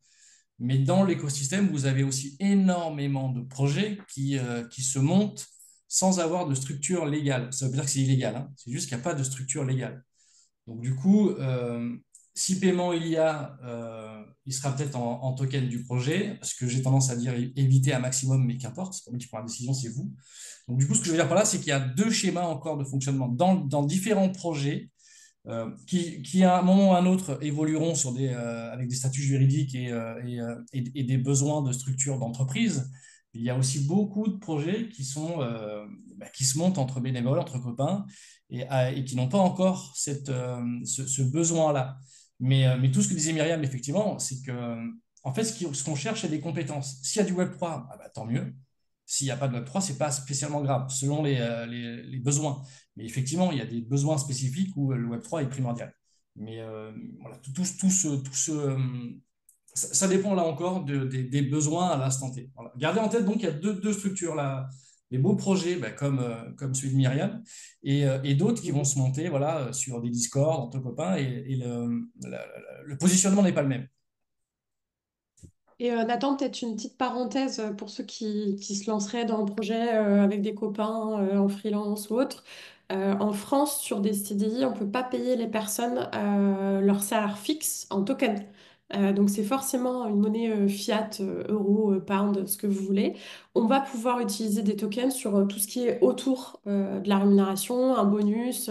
Mais dans l'écosystème, vous avez aussi énormément de projets qui se montent sans avoir de structure légale. Ça veut dire que c'est illégal, hein. C'est juste qu'il n'y a pas de structure légale. Donc du coup, si paiement il y a, il sera peut-être en token du projet, parce que j'ai tendance à dire éviter un maximum, mais qu'importe, c'est pas moi qui prends la décision, c'est vous. Donc du coup, ce que je veux dire par là, c'est qu'il y a deux schémas encore de fonctionnement dans différents projets qui, à un moment ou à un autre, évolueront avec des statuts juridiques et des besoins de structure d'entreprise. Il y a aussi beaucoup de projets qui se montent entre bénévoles, entre copains, et qui n'ont pas encore ce besoin-là. Mais tout ce que disait Myriam, effectivement, c'est que, en fait, ce qu'on cherche, c'est des compétences. S'il y a du Web3, ah bah, tant mieux. S'il n'y a pas de Web3, ce n'est pas spécialement grave, selon les besoins. Mais effectivement, il y a des besoins spécifiques où le Web3 est primordial. Mais voilà, ça dépend là encore des besoins à l'instant T. Voilà. Gardez en tête donc qu'il y a deux structures là, des beaux projets bah, comme celui de Myriam et d'autres qui vont se monter voilà, sur des Discord entre copains et le positionnement n'est pas le même. Et Nathan, peut-être une petite parenthèse pour ceux qui se lanceraient dans un projet avec des copains en freelance ou autre. En France, sur des CDI, on ne peut pas payer les personnes leur salaire fixe en token. Donc c'est forcément une monnaie fiat, euro, pound, ce que vous voulez. On va pouvoir utiliser des tokens sur tout ce qui est autour de la rémunération, un bonus,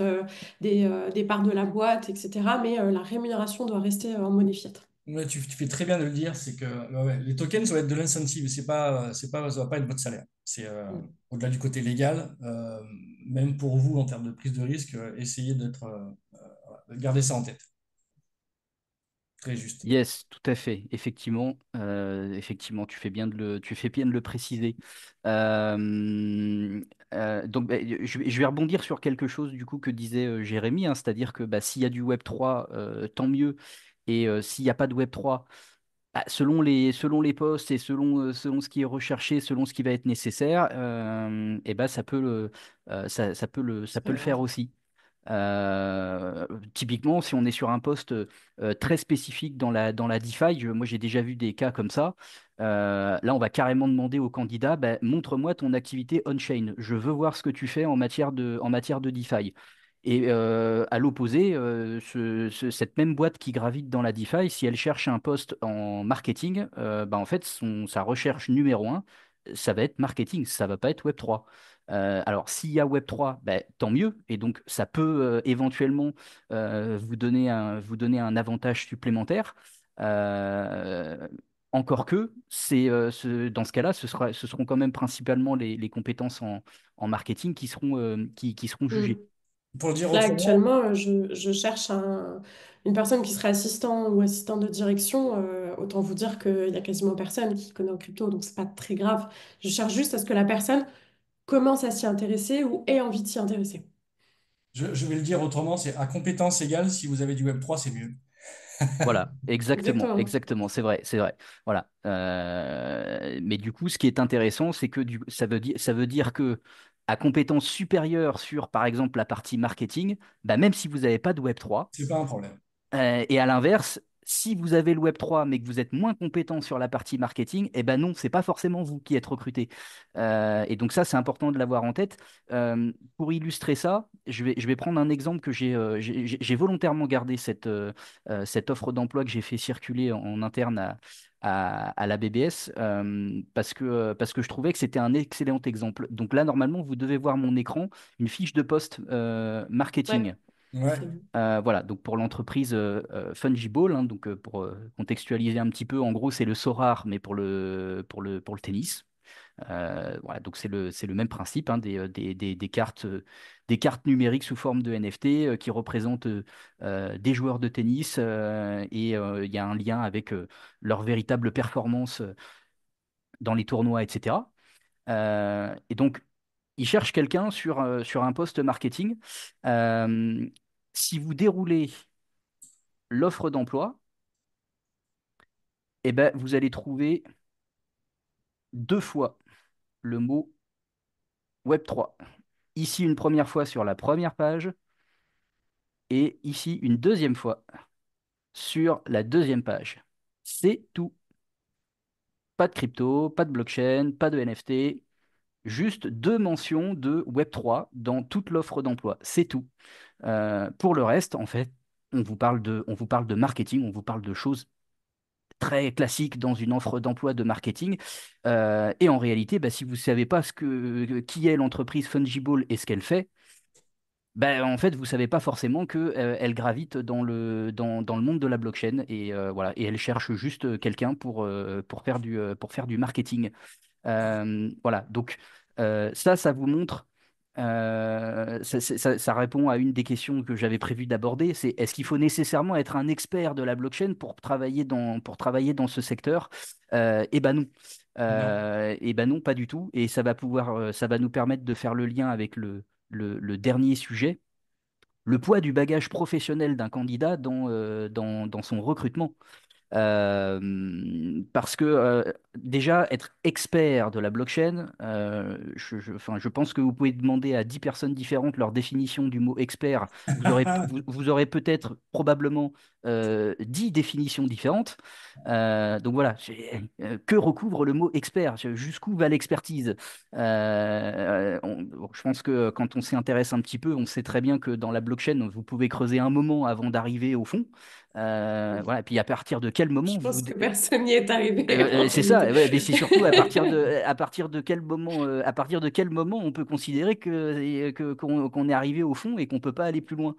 des parts de la boîte, etc. Mais la rémunération doit rester en monnaie fiat. Ouais, tu fais très bien de le dire, c'est que ouais, les tokens, ça va être de l'incentive, ça va pas être votre salaire. C'est Mm. au-delà du côté légal, même pour vous en termes de prise de risque, essayez de garder ça en tête. Très juste. Yes, tout à fait. Effectivement, tu fais bien de le préciser. Euh, donc, bah, je vais rebondir sur quelque chose du coup que disait Jérémy, hein, c'est-à-dire que bah, s'il y a du Web3, tant mieux. Et s'il n'y a pas de Web3, bah, selon les postes et selon ce qui est recherché, selon ce qui va être nécessaire, et ben ça C'est peut pas le faire grave. aussi. Typiquement, si on est sur un poste très spécifique dans la DeFi, moi j'ai déjà vu des cas comme ça. Là, on va carrément demander au candidat, bah, montre-moi ton activité on-chain. Je veux voir ce que tu fais en matière de DeFi. Et à l'opposé, cette même boîte qui gravite dans la DeFi, si elle cherche un poste en marketing, bah, en fait, sa recherche numéro un, ça va être marketing, ça va pas être Web3. Alors, s'il y a Web3, ben, tant mieux. Et donc, ça peut éventuellement vous donner un avantage supplémentaire. Euh, Encore que, dans ce cas-là, ce seront quand même principalement les compétences en marketing qui seront Mm. jugées. Pour le dire Là, autrement, actuellement, je cherche une personne qui serait assistant ou assistant de direction. Autant vous dire qu'il y a quasiment personne qui connaît en crypto, donc c'est pas très grave. Je cherche juste à ce que la personne commence à s'y intéresser ou ait envie de s'y intéresser. je vais le dire autrement, c'est à compétence égale, si vous avez du Web3, c'est mieux. Voilà, exactement, Exactement. exactement, c'est vrai, c'est vrai. Voilà. Mais du coup, ce qui est intéressant, c'est que ça veut dire que à compétence supérieure sur, par exemple, la partie marketing, bah, même si vous n'avez pas de Web3, C'est pas un problème. et à l'inverse, si vous avez le Web3 mais que vous êtes moins compétent sur la partie marketing, eh ben non, c'est pas forcément vous qui êtes recruté. Et donc ça, c'est important de l'avoir en tête. Pour illustrer ça, je vais prendre un exemple que j'ai volontairement gardé cette offre d'emploi que j'ai fait circuler en interne à la BBS parce que je trouvais que c'était un excellent exemple. Donc là, normalement, vous devez voir mon écran, une fiche de poste Ouais, marketing. c'est Ouais. bon. Voilà, donc pour l'entreprise Fungible, hein, donc pour contextualiser un petit peu, en gros, c'est le Sorare, mais pour le tennis. Voilà, donc c'est le même principe, hein, des cartes numériques sous forme de NFT qui représentent des joueurs de tennis et il y a un lien avec leur véritable performance dans les tournois, etc. Et donc, ils cherchent quelqu'un sur un poste marketing. Euh, Si vous déroulez l'offre d'emploi, eh ben, vous allez trouver deux fois le mot Web3. Ici, une première fois sur la première page et ici, une deuxième fois sur la deuxième page. C'est tout. Pas de crypto, pas de blockchain, pas de NFT, juste deux mentions de Web3 dans toute l'offre d'emploi. C'est tout. Pour le reste, en fait, on vous parle de marketing, on vous parle de choses très classique dans une offre d'emploi de marketing. Et en réalité, bah, si vous ne savez pas qui est l'entreprise Fungible et ce qu'elle fait, bah, en fait, vous ne savez pas forcément qu'elle elle gravite dans le monde de la blockchain et, voilà, et elle cherche juste quelqu'un pour faire du marketing. Voilà, donc ça vous montre, ça répond à une des questions que j'avais prévu d'aborder, c'est est-ce qu'il faut nécessairement être un expert de la blockchain pour travailler dans ce secteur? Eh ben non. Non. Eh ben non, pas du tout. Et ça va nous permettre de faire le lien avec le dernier sujet, le poids du bagage professionnel d'un candidat dans son recrutement. Parce que déjà, être expert de la blockchain, enfin, je pense que vous pouvez demander à 10 personnes différentes leur définition du mot expert. Vous aurez peut-être probablement 10 définitions différentes. Donc voilà, que recouvre le mot expert? Jusqu'où va l'expertise? Bon, je pense que quand on s'y intéresse un petit peu, on sait très bien que dans la blockchain, vous pouvez creuser un moment avant d'arriver au fond. Voilà, et puis à partir de quel moment Je vous... pense que personne n'y est arrivé en C'est ça, réalité. ouais, mais c'est surtout à partir de quel moment, à partir de quel moment on peut considérer qu'on est arrivé au fond et qu'on peut pas aller plus loin.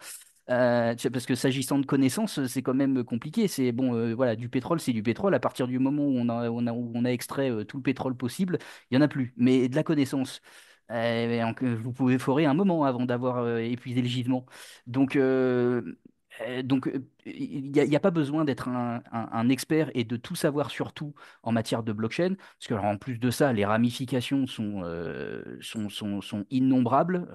Tu sais, parce que s'agissant de connaissances, c'est quand même compliqué. C'est bon, voilà, du pétrole, c'est du pétrole. À partir du moment où on a extrait tout le pétrole possible, il y en a plus. Mais de la connaissance, vous pouvez forer un moment avant d'avoir épuisé le gisement. Donc, il n'y a pas besoin d'être un expert et de tout savoir sur tout en matière de blockchain, parce que alors, en plus de ça, les ramifications sont innombrables.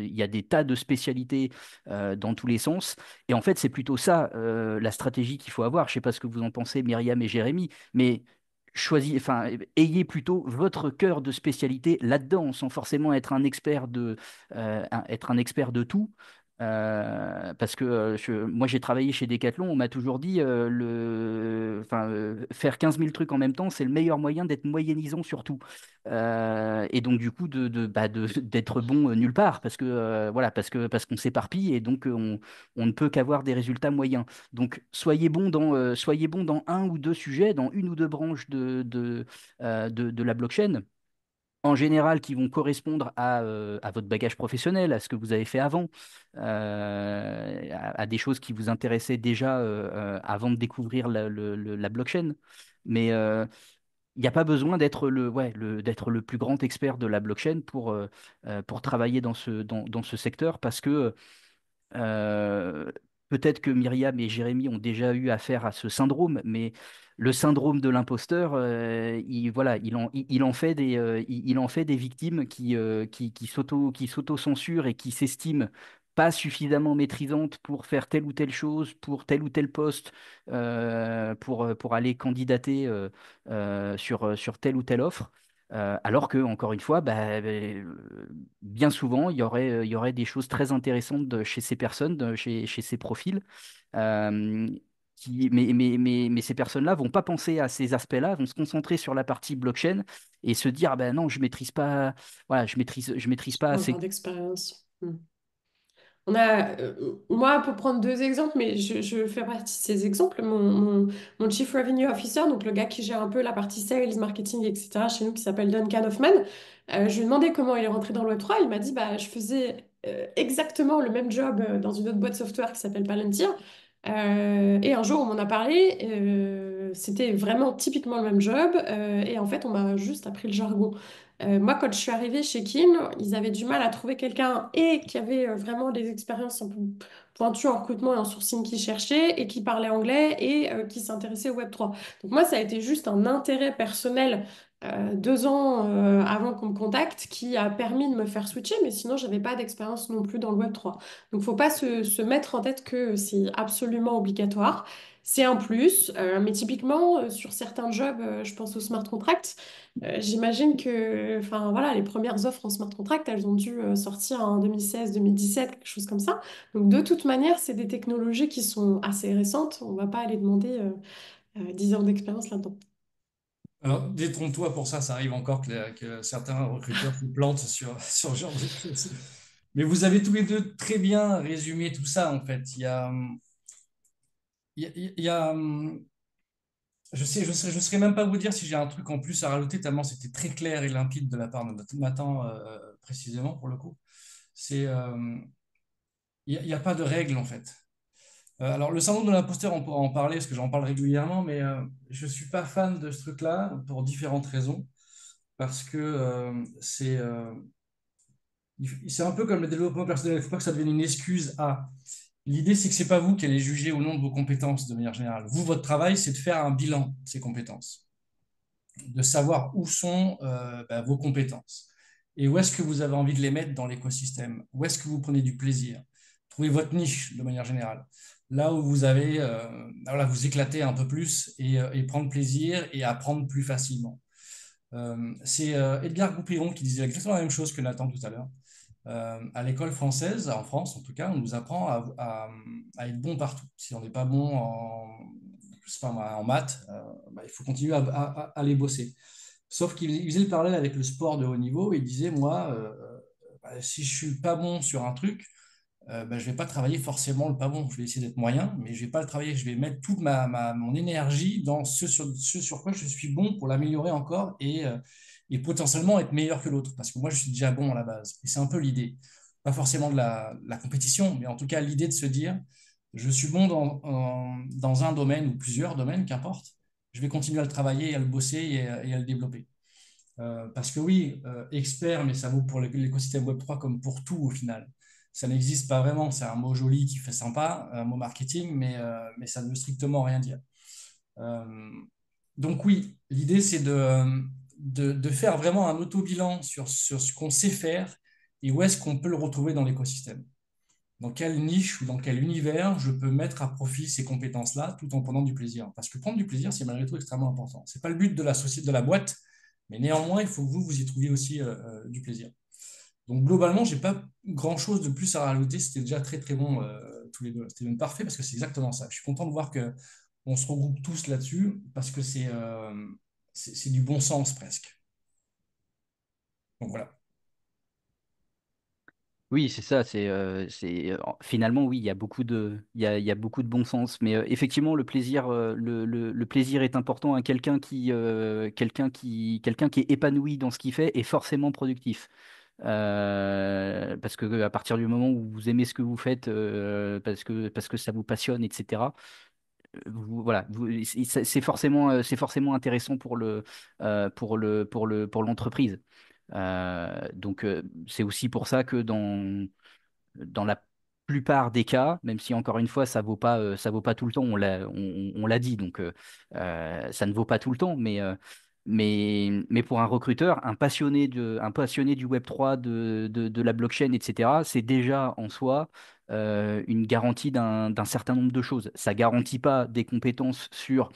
Il y a des tas de spécialités dans tous les sens. Et en fait, c'est plutôt ça la stratégie qu'il faut avoir. Je ne sais pas ce que vous en pensez, Myriam et Jérémy, mais enfin, ayez plutôt votre cœur de spécialité là-dedans, sans forcément être être un expert de tout. Parce que moi j'ai travaillé chez Decathlon, on m'a toujours dit faire 15 000 trucs en même temps, c'est le meilleur moyen d'être moyennisant sur tout. Et donc du coup d'être bon nulle part parce que voilà parce qu'on s'éparpille et donc on ne peut qu'avoir des résultats moyens. Donc soyez bon dans un ou deux sujets, dans une ou deux branches de la blockchain. en général qui vont correspondre à votre bagage professionnel, à ce que vous avez fait avant, à des choses qui vous intéressaient déjà avant de découvrir la blockchain. Mais il n'y a pas besoin d'être d'être le plus grand expert de la blockchain pour travailler dans ce secteur parce que euh, peut-être que Myriam et Jérémy ont déjà eu affaire à ce syndrome, mais le syndrome de l'imposteur, voilà, il en fait il en fait des victimes qui s'auto-censurent et qui s'estiment pas suffisamment maîtrisantes pour faire telle ou telle chose, pour tel ou tel poste, pour aller candidater sur telle ou telle offre. Alors que, encore une fois, bien souvent, il y aurait des choses très intéressantes chez ces personnes, chez ces profils. euh, mais ces personnes-là vont pas penser à ces aspects-là, vont se concentrer sur la partie blockchain et se dire, ah ben non, je maîtrise pas, voilà, je maîtrise pas Pas assez. encore d'expérience. On a, moi, pour prendre deux exemples, mais je fais partie de ces exemples, mon Chief Revenue Officer, donc le gars qui gère un peu la partie sales, marketing, etc., chez nous, qui s'appelle Duncan Hoffman, je lui ai demandé comment il est rentré dans le Web3. Il m'a dit, bah, je faisais exactement le même job dans une autre boîte software qui s'appelle Palantir. Et un jour, on m'en a parlé, c'était vraiment typiquement le même job, et en fait, on m'a juste appris le jargon. Moi, quand je suis arrivée chez Kin, ils avaient du mal à trouver quelqu'un et qui avait vraiment des expériences un peu pointues en recrutement et en sourcing qu'ils cherchaient et qui parlait anglais et qui s'intéressait au Web3. Donc moi, ça a été juste un intérêt personnel 2 ans avant qu'on me contacte qui a permis de me faire switcher, mais sinon, j'avais pas d'expérience non plus dans le Web3. Donc, faut pas se mettre en tête que c'est absolument obligatoire. C'est un plus, mais typiquement, sur certains jobs, je pense au smart contract. J'imagine que, enfin voilà, les premières offres en smart contract, elles ont dû sortir en 2016-2017, quelque chose comme ça. Donc de toute manière, c'est des technologies qui sont assez récentes. On va pas aller demander 10 ans d'expérience là-dedans. Alors, détrompe-toi pour ça, ça arrive encore que certains recruteurs se plantent sur ce genre de choses. Mais vous avez tous les deux très bien résumé tout ça, en fait. Il y a, je serais même pas vous dire si j'ai un truc en plus à rajouter, tellement c'était très clair et limpide de la part de Nathan, précisément, pour le coup. C'est, il y a pas de règle, en fait. Alors, le syndrome de l'imposteur, on pourra en parler parce que j'en parle régulièrement, mais je suis pas fan de ce truc-là pour différentes raisons. Parce que c'est un peu comme le développement personnel. Il ne faut pas que ça devienne une excuse à. L'idée, c'est que c'est pas vous qui allez juger ou non de vos compétences de manière générale. Vous, votre travail, c'est de faire un bilan de ces compétences, de savoir où sont vos compétences et où est-ce que vous avez envie de les mettre dans l'écosystème, où est-ce que vous prenez du plaisir. Trouvez votre niche de manière générale. Là où vous avez, voilà, vous éclater un peu plus et prendre plaisir et apprendre plus facilement. C'est Edgar Goupillon qui disait exactement la même chose que Nathan tout à l'heure. À l'école française, en France en tout cas, on nous apprend à être bon partout. Si on n'est pas bon je sais pas, en maths, il faut continuer à aller bosser. Sauf qu'il faisait le parallèle avec le sport de haut niveau. Il disait, moi, si je suis pas bon sur un truc, je vais pas travailler forcément le pas bon. Je vais essayer d'être moyen, mais je vais pas le travailler. Je vais mettre toute mon énergie dans ce sur quoi je suis bon pour l'améliorer encore et potentiellement être meilleur que l'autre. Parce que moi, je suis déjà bon à la base. Et c'est un peu l'idée. Pas forcément de la compétition, mais en tout cas, l'idée de se dire, je suis bon dans un domaine ou plusieurs domaines, qu'importe. Je vais continuer à le travailler, à le bosser et à le développer. Parce que oui, expert, mais ça vaut pour l'écosystème Web3 comme pour tout au final. Ça n'existe pas vraiment. C'est un mot joli qui fait sympa, un mot marketing, mais ça ne veut strictement rien dire. Euh, donc oui, l'idée, c'est de faire vraiment un auto-bilan sur ce qu'on sait faire et où est-ce qu'on peut le retrouver dans l'écosystème. Dans quelle niche ou dans quel univers je peux mettre à profit ces compétences-là tout en prenant du plaisir. Parce que prendre du plaisir, c'est malgré tout extrêmement important. Ce n'est pas le but de la société, de la boîte, mais néanmoins, il faut que vous y trouviez aussi du plaisir. Donc globalement, je n'ai pas grand-chose de plus à rajouter. C'était déjà très très bon tous les deux. C'était même parfait parce que c'est exactement ça. Je suis content de voir qu'on se regroupe tous là-dessus parce que c'est du bon sens presque. Donc voilà. Oui, c'est ça. Finalement, oui, il y a il y a beaucoup de bon sens. Mais effectivement, le plaisir est important. Hein. Quelqu'un qui est épanoui dans ce qu'il fait est forcément productif. Parce que à partir du moment où vous aimez ce que vous faites, parce que ça vous passionne, etc. Voilà, c'est forcément intéressant pour l'entreprise. C'est aussi pour ça que dans la plupart des cas, même si encore une fois ça vaut pas tout le temps, on l'a dit, ça ne vaut pas tout le temps, mais pour un recruteur, un passionné du Web3, de la blockchain, etc., c'est déjà en soi une garantie d'un certain nombre de choses. Ça garantit pas des compétences sur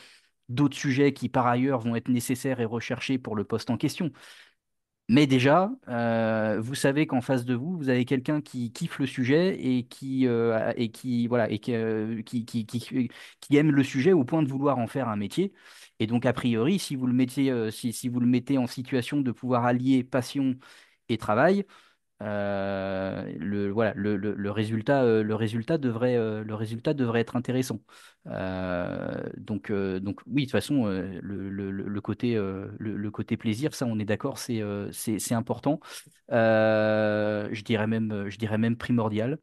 d'autres sujets qui par ailleurs vont être nécessaires et recherchés pour le poste en question. Mais déjà, vous savez qu'en face de vous, vous avez quelqu'un qui kiffe le sujet voilà, qui aime le sujet au point de vouloir en faire un métier. Et donc, a priori, si vous le mettez en situation de pouvoir allier passion et travail, le résultat devrait être intéressant. Donc oui, de toute façon, le côté plaisir, ça, on est d'accord, c'est important. Je dirais même primordial.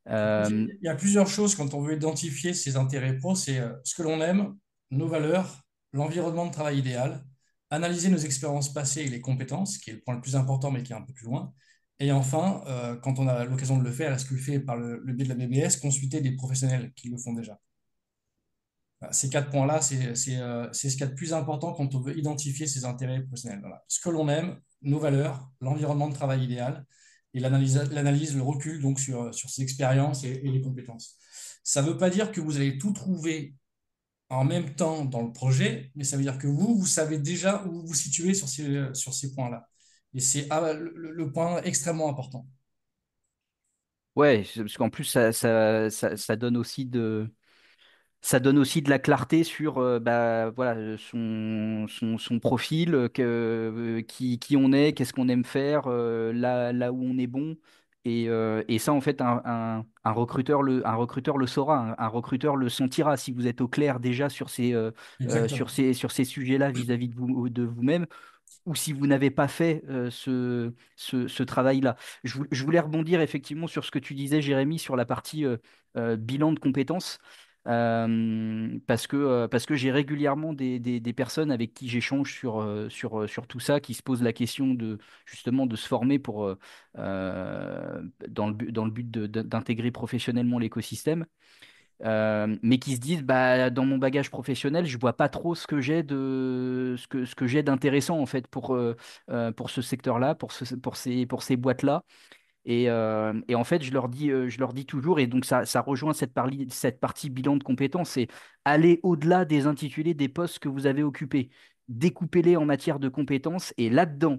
Euh, Il y a plusieurs choses quand on veut identifier ses intérêts pro, c'est ce que l'on aime, nos valeurs, l'environnement de travail idéal, analyser nos expériences passées et les compétences, qui est le point le plus important mais qui est un peu plus loin. Et enfin, quand on a l'occasion de le faire, est-ce que le fait par le biais de la BBS, consulter des professionnels qui le font déjà. Voilà, ces quatre points-là, c'est ce qu'il y a de plus important quand on veut identifier ses intérêts professionnels. Voilà. Ce que l'on aime, nos valeurs, l'environnement de travail idéal et l'analyse, le recul donc sur ses expériences et les compétences. Ça ne veut pas dire que vous allez tout trouver en même temps dans le projet, mais ça veut dire que vous savez déjà où vous vous situez sur ces points-là. Et c'est le point extrêmement important. ouais, parce qu'en plus, ça donne aussi de la clarté sur bah, voilà, son profil, qui on est, qu'est-ce qu'on aime faire, là où on est bon. Et ça, en fait, un recruteur le saura, un recruteur le sentira si vous êtes au clair déjà Exactement. sur ces sujets-là vis-à-vis de vous-même ou si vous n'avez pas fait ce travail-là. Je voulais rebondir effectivement sur ce que tu disais, Jérémy, sur la partie bilan de compétences. Parce que j'ai régulièrement des personnes avec qui j'échange sur tout ça, qui se posent la question de justement de se former dans le but d'intégrer professionnellement l'écosystème, mais qui se disent bah, dans mon bagage professionnel, je vois pas trop ce que j'ai d'intéressant en fait pour ce secteur-là, pour ces boîtes-là. Et en fait, je leur dis toujours, et donc ça rejoint cette partie bilan de compétences, c'est aller au-delà des intitulés des postes que vous avez occupés. Découpez-les en matière de compétences et là-dedans,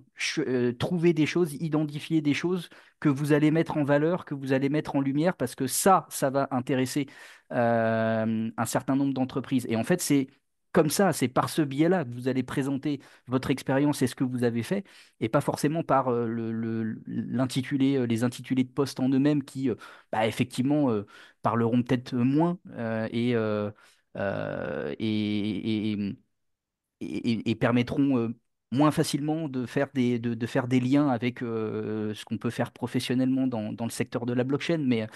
trouver des choses, identifier des choses que vous allez mettre en valeur, que vous allez mettre en lumière, parce que ça va intéresser un certain nombre d'entreprises. Et en fait, c'est comme ça, c'est par ce biais-là que vous allez présenter votre expérience et ce que vous avez fait et pas forcément par l'intitulé, les intitulés de poste en eux-mêmes qui, bah, effectivement, parleront peut-être moins et permettront moins facilement de faire des liens avec ce qu'on peut faire professionnellement dans le secteur de la blockchain. Mais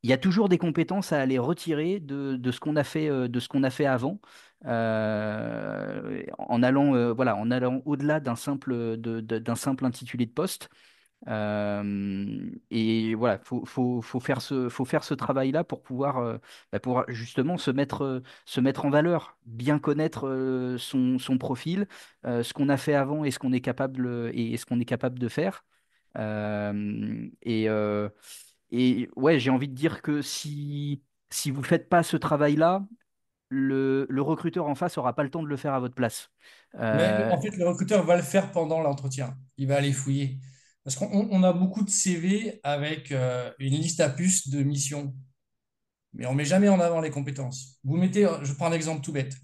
il y a toujours des compétences à aller retirer de ce qu'on a fait, de ce qu'on a fait avant, voilà, en allant au-delà d'un simple intitulé de poste. Et voilà, faut faire ce travail-là pour pouvoir justement se mettre en valeur, bien connaître son profil, ce qu'on a fait avant et ce qu'on est capable de faire. Euh, et, euh, et ouais, j'ai envie de dire que si vous faites pas ce travail-là, le recruteur en face aura pas le temps de le faire à votre place. Mais Euh, en fait, le recruteur va le faire pendant l'entretien. Il va aller fouiller. Parce qu'on a beaucoup de CV avec une liste à puces de missions, mais on ne met jamais en avant les compétences. Vous mettez, je prends un exemple tout bête.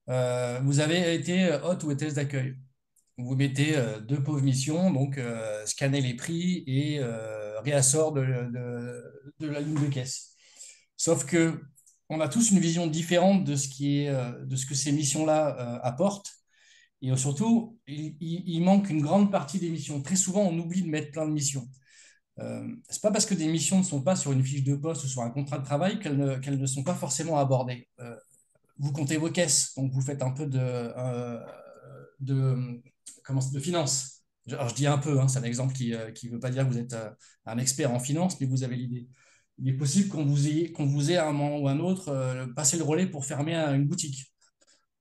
Vous avez été hôte ou hôtesse d'accueil. Vous mettez deux pauvres missions, donc scanner les prix et réassort de la ligne de caisse. Sauf que on a tous une vision différente de ce que ces missions-là apportent. Et surtout, il manque une grande partie des missions. Très souvent, on oublie de mettre plein de missions. C'est pas parce que des missions ne sont pas sur une fiche de poste ou sur un contrat de travail qu'elles ne sont pas forcément abordées. Vous comptez vos caisses, donc vous faites un peu de, de finance. Alors, je dis un peu, hein, c'est un exemple qui ne veut pas dire que vous êtes un expert en finance, mais vous avez l'idée. Il est possible qu'on vous ait à un moment ou à un autre passé le relais pour fermer une boutique.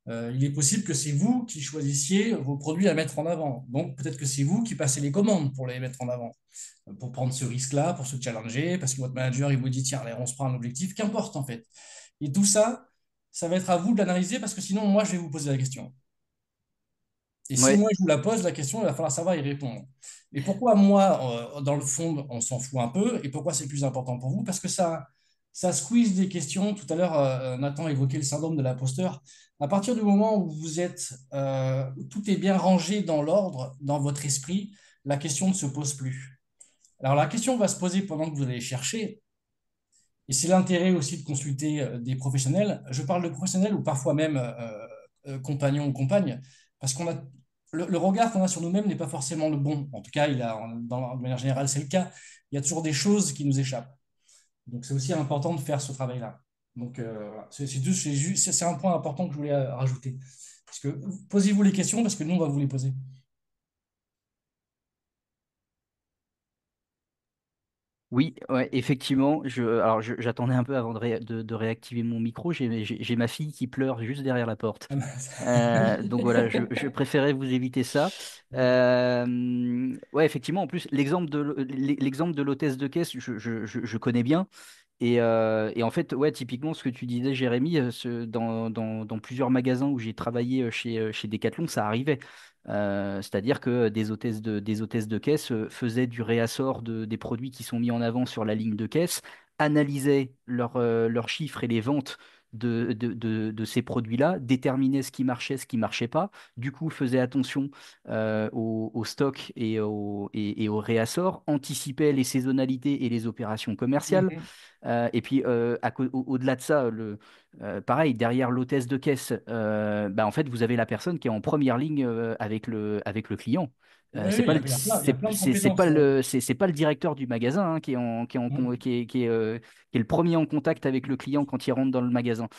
Il est possible que c'est vous qui choisissiez vos produits à mettre en avant. Donc peut-être que c'est vous qui passez les commandes pour les mettre en avant, pour prendre ce risque-là, pour se challenger, parce que votre manager il vous dit tiens, allez, on se prend un objectif, qu'importe en fait. Et tout ça, ça va être à vous de l'analyser parce que sinon moi je vais vous poser la question. Et si Ouais, moi je vous la pose, la question, il va falloir savoir y répondre. Et pourquoi moi, dans le fond, on s'en fout un peu, et pourquoi c'est plus important pour vous? Parce que ça squeeze des questions. Tout à l'heure, Nathan évoquait le syndrome de l'imposteur. À partir du moment où vous êtes, tout est bien rangé dans l'ordre, dans votre esprit, la question ne se pose plus. Alors la question va se poser pendant que vous allez chercher, et c'est l'intérêt aussi de consulter des professionnels. Je parle de professionnels ou parfois même compagnons ou compagnes, parce qu'on a le regard qu'on a sur nous-mêmes n'est pas forcément le bon. En tout cas, de manière générale, c'est le cas. Il y a toujours des choses qui nous échappent. Donc, c'est aussi important de faire ce travail-là. Donc, voilà. C'est un point important que je voulais rajouter. Parce que posez-vous les questions, parce que nous, on va vous les poser. oui, ouais, effectivement. Alors, j'attendais un peu avant de réactiver mon micro. J'ai ma fille qui pleure juste derrière la porte. Donc voilà, je préférais vous éviter ça. Ouais, effectivement, en plus, l'exemple de l'hôtesse de caisse, je connais bien. Et en fait, ouais, typiquement, ce que tu disais, Jérémy, dans plusieurs magasins où j'ai travaillé chez Decathlon, ça arrivait. C'est-à-dire que des hôtesses de caisse faisaient du réassort des produits qui sont mis en avant sur la ligne de caisse, analysaient leurs chiffres et les ventes de ces produits-là, déterminaient ce qui marchait, ce qui marchait pas, du coup faisaient attention au stock et au réassort, anticipaient les saisonnalités et les opérations commerciales. Mhm. Et puis, au-delà de ça, pareil, derrière l'hôtesse de caisse, bah, en fait, vous avez la personne qui est en première ligne avec le client. Oui, C'est pas il y a plein de compétences. c'est pas le directeur du magasin hein, Mhm. qui est le premier en contact avec le client quand il rentre dans le magasin.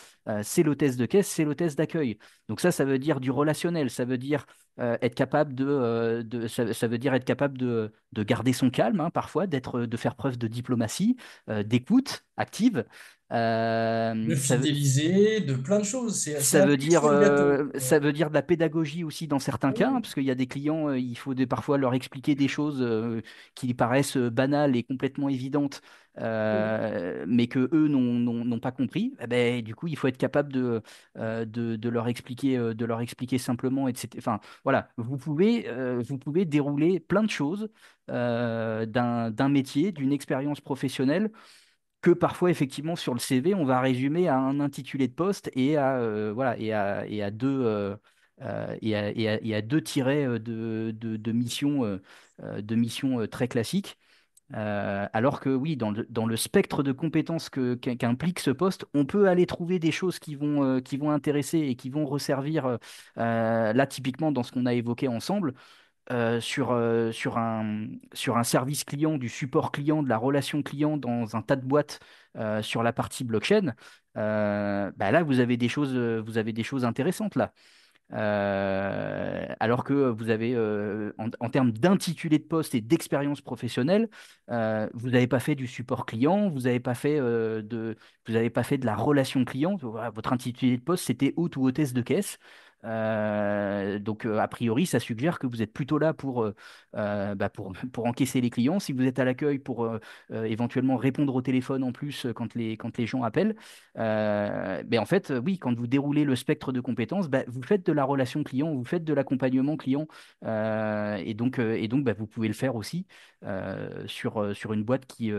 C'est l'hôtesse de caisse, c'est l'hôtesse d'accueil. Donc ça veut dire du relationnel, ça veut dire être capable ça veut dire être capable de garder son calme, hein, parfois, de faire preuve de diplomatie, d'écoute active. De Ça, fidéliser, de plein de choses. C'est ça la veut cerise dire, sur le gâteau. ça veut dire de la pédagogie aussi dans certains cas, hein, Oui, parce qu'il y a des clients, il faut parfois leur expliquer des choses qui paraissent banales et complètement évidentes, oui. mais que eux n'ont pas compris. Eh ben, du coup, il faut être capable de leur expliquer simplement, etc. Enfin, voilà, vous pouvez dérouler plein de choses d'un métier, d'une expérience professionnelle que parfois, effectivement, sur le CV, on va résumer à un intitulé de poste voilà, et à deux tirets de missions très classiques. Alors que oui, dans le spectre de compétences qu'implique ce poste, on peut aller trouver des choses qui vont intéresser et qui vont resservir, là, typiquement, dans ce qu'on a évoqué ensemble sur un service client, du support client, de la relation client dans un tas de boîtes sur la partie blockchain, bah là, vous avez des choses intéressantes là. Alors que vous avez, en termes d'intitulé de poste et d'expérience professionnelle, vous n'avez pas fait du support client, vous n'avez pas fait de la relation client. Voilà, votre intitulé de poste, c'était hôte ou hôtesse de caisse. Donc, a priori, ça suggère que vous êtes plutôt là pour encaisser les clients. Si vous êtes à l'accueil, pour éventuellement répondre au téléphone en plus quand les gens appellent. Ben en fait, oui, quand vous déroulez le spectre de compétences, ben, vous faites de la relation client, vous faites de l'accompagnement client, et donc ben, vous pouvez le faire aussi sur une boîte qui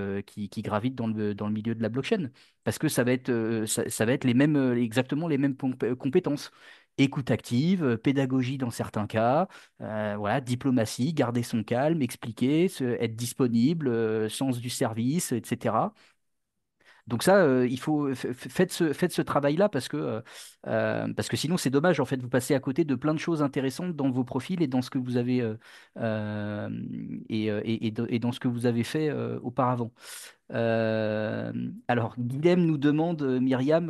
gravite dans le milieu de la blockchain, parce que ça va être les mêmes, exactement les mêmes compétences. écoute active, pédagogie dans certains cas, voilà, diplomatie, garder son calme, expliquer, être disponible, sens du service, etc. Donc ça, il faut faites ce travail-là parce que sinon c'est dommage en fait vous passez à côté de plein de choses intéressantes dans vos profils et dans ce que vous avez euh, et dans ce que vous avez fait auparavant. Alors Guilhem nous demande Myriam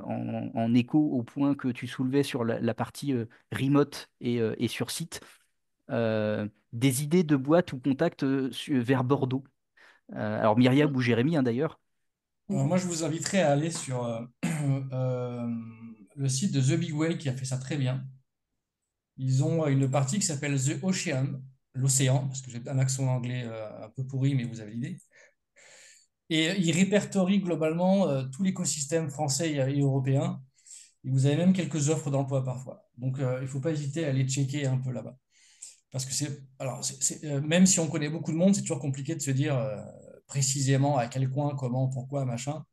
en écho au point que tu soulevais sur la partie remote et sur site, des idées de boîtes ou contacts vers Bordeaux. Alors Myriam ou Jérémy hein, d'ailleurs. Moi, je vous inviterai à aller sur euh, le site de The Big Whale qui a fait ça très bien. Ils ont une partie qui s'appelle The Ocean, l'océan, parce que j'ai un accent anglais un peu pourri, mais vous avez l'idée. Et ils répertorient globalement tout l'écosystème français et européen. Et vous avez même quelques offres d'emploi parfois. Donc, il ne faut pas hésiter à aller checker un peu là-bas. Parce que même si on connaît beaucoup de monde, c'est toujours compliqué de se dire précisément à quel coin, comment, pourquoi, machin.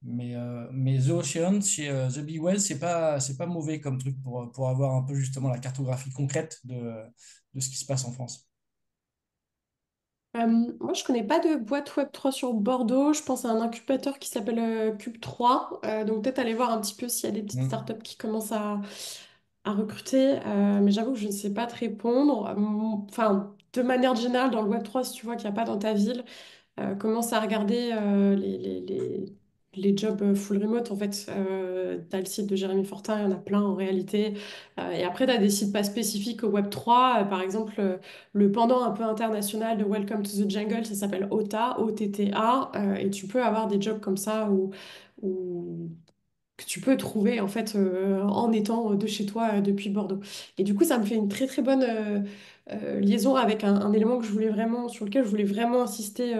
Mais The Ocean chez The Big Whale, c'est pas mauvais comme truc pour avoir un peu justement la cartographie concrète de ce qui se passe en France. Moi, je connais pas de boîte Web3 sur Bordeaux. Je pense à un incubateur qui s'appelle Cube3. Donc peut-être aller voir un petit peu s'il y a des petites Mm. startups qui commencent à recruter. Mais j'avoue que je ne sais pas te répondre. Enfin, de manière générale, dans le Web3, si tu vois qu'il n'y a pas dans ta ville, commence à regarder les jobs full remote. En fait, tu as le site de Jérémy Fortin, il y en a plein en réalité. Et après, tu as des sites pas spécifiques au Web3. Par exemple, le pendant un peu international de Welcome to the Jungle, ça s'appelle OTA, OTTA. Et tu peux avoir des jobs comme ça où que tu peux trouver en fait en étant de chez toi depuis Bordeaux. Et du coup, ça me fait une très très bonne liaison avec un élément que je voulais vraiment, sur lequel je voulais vraiment insister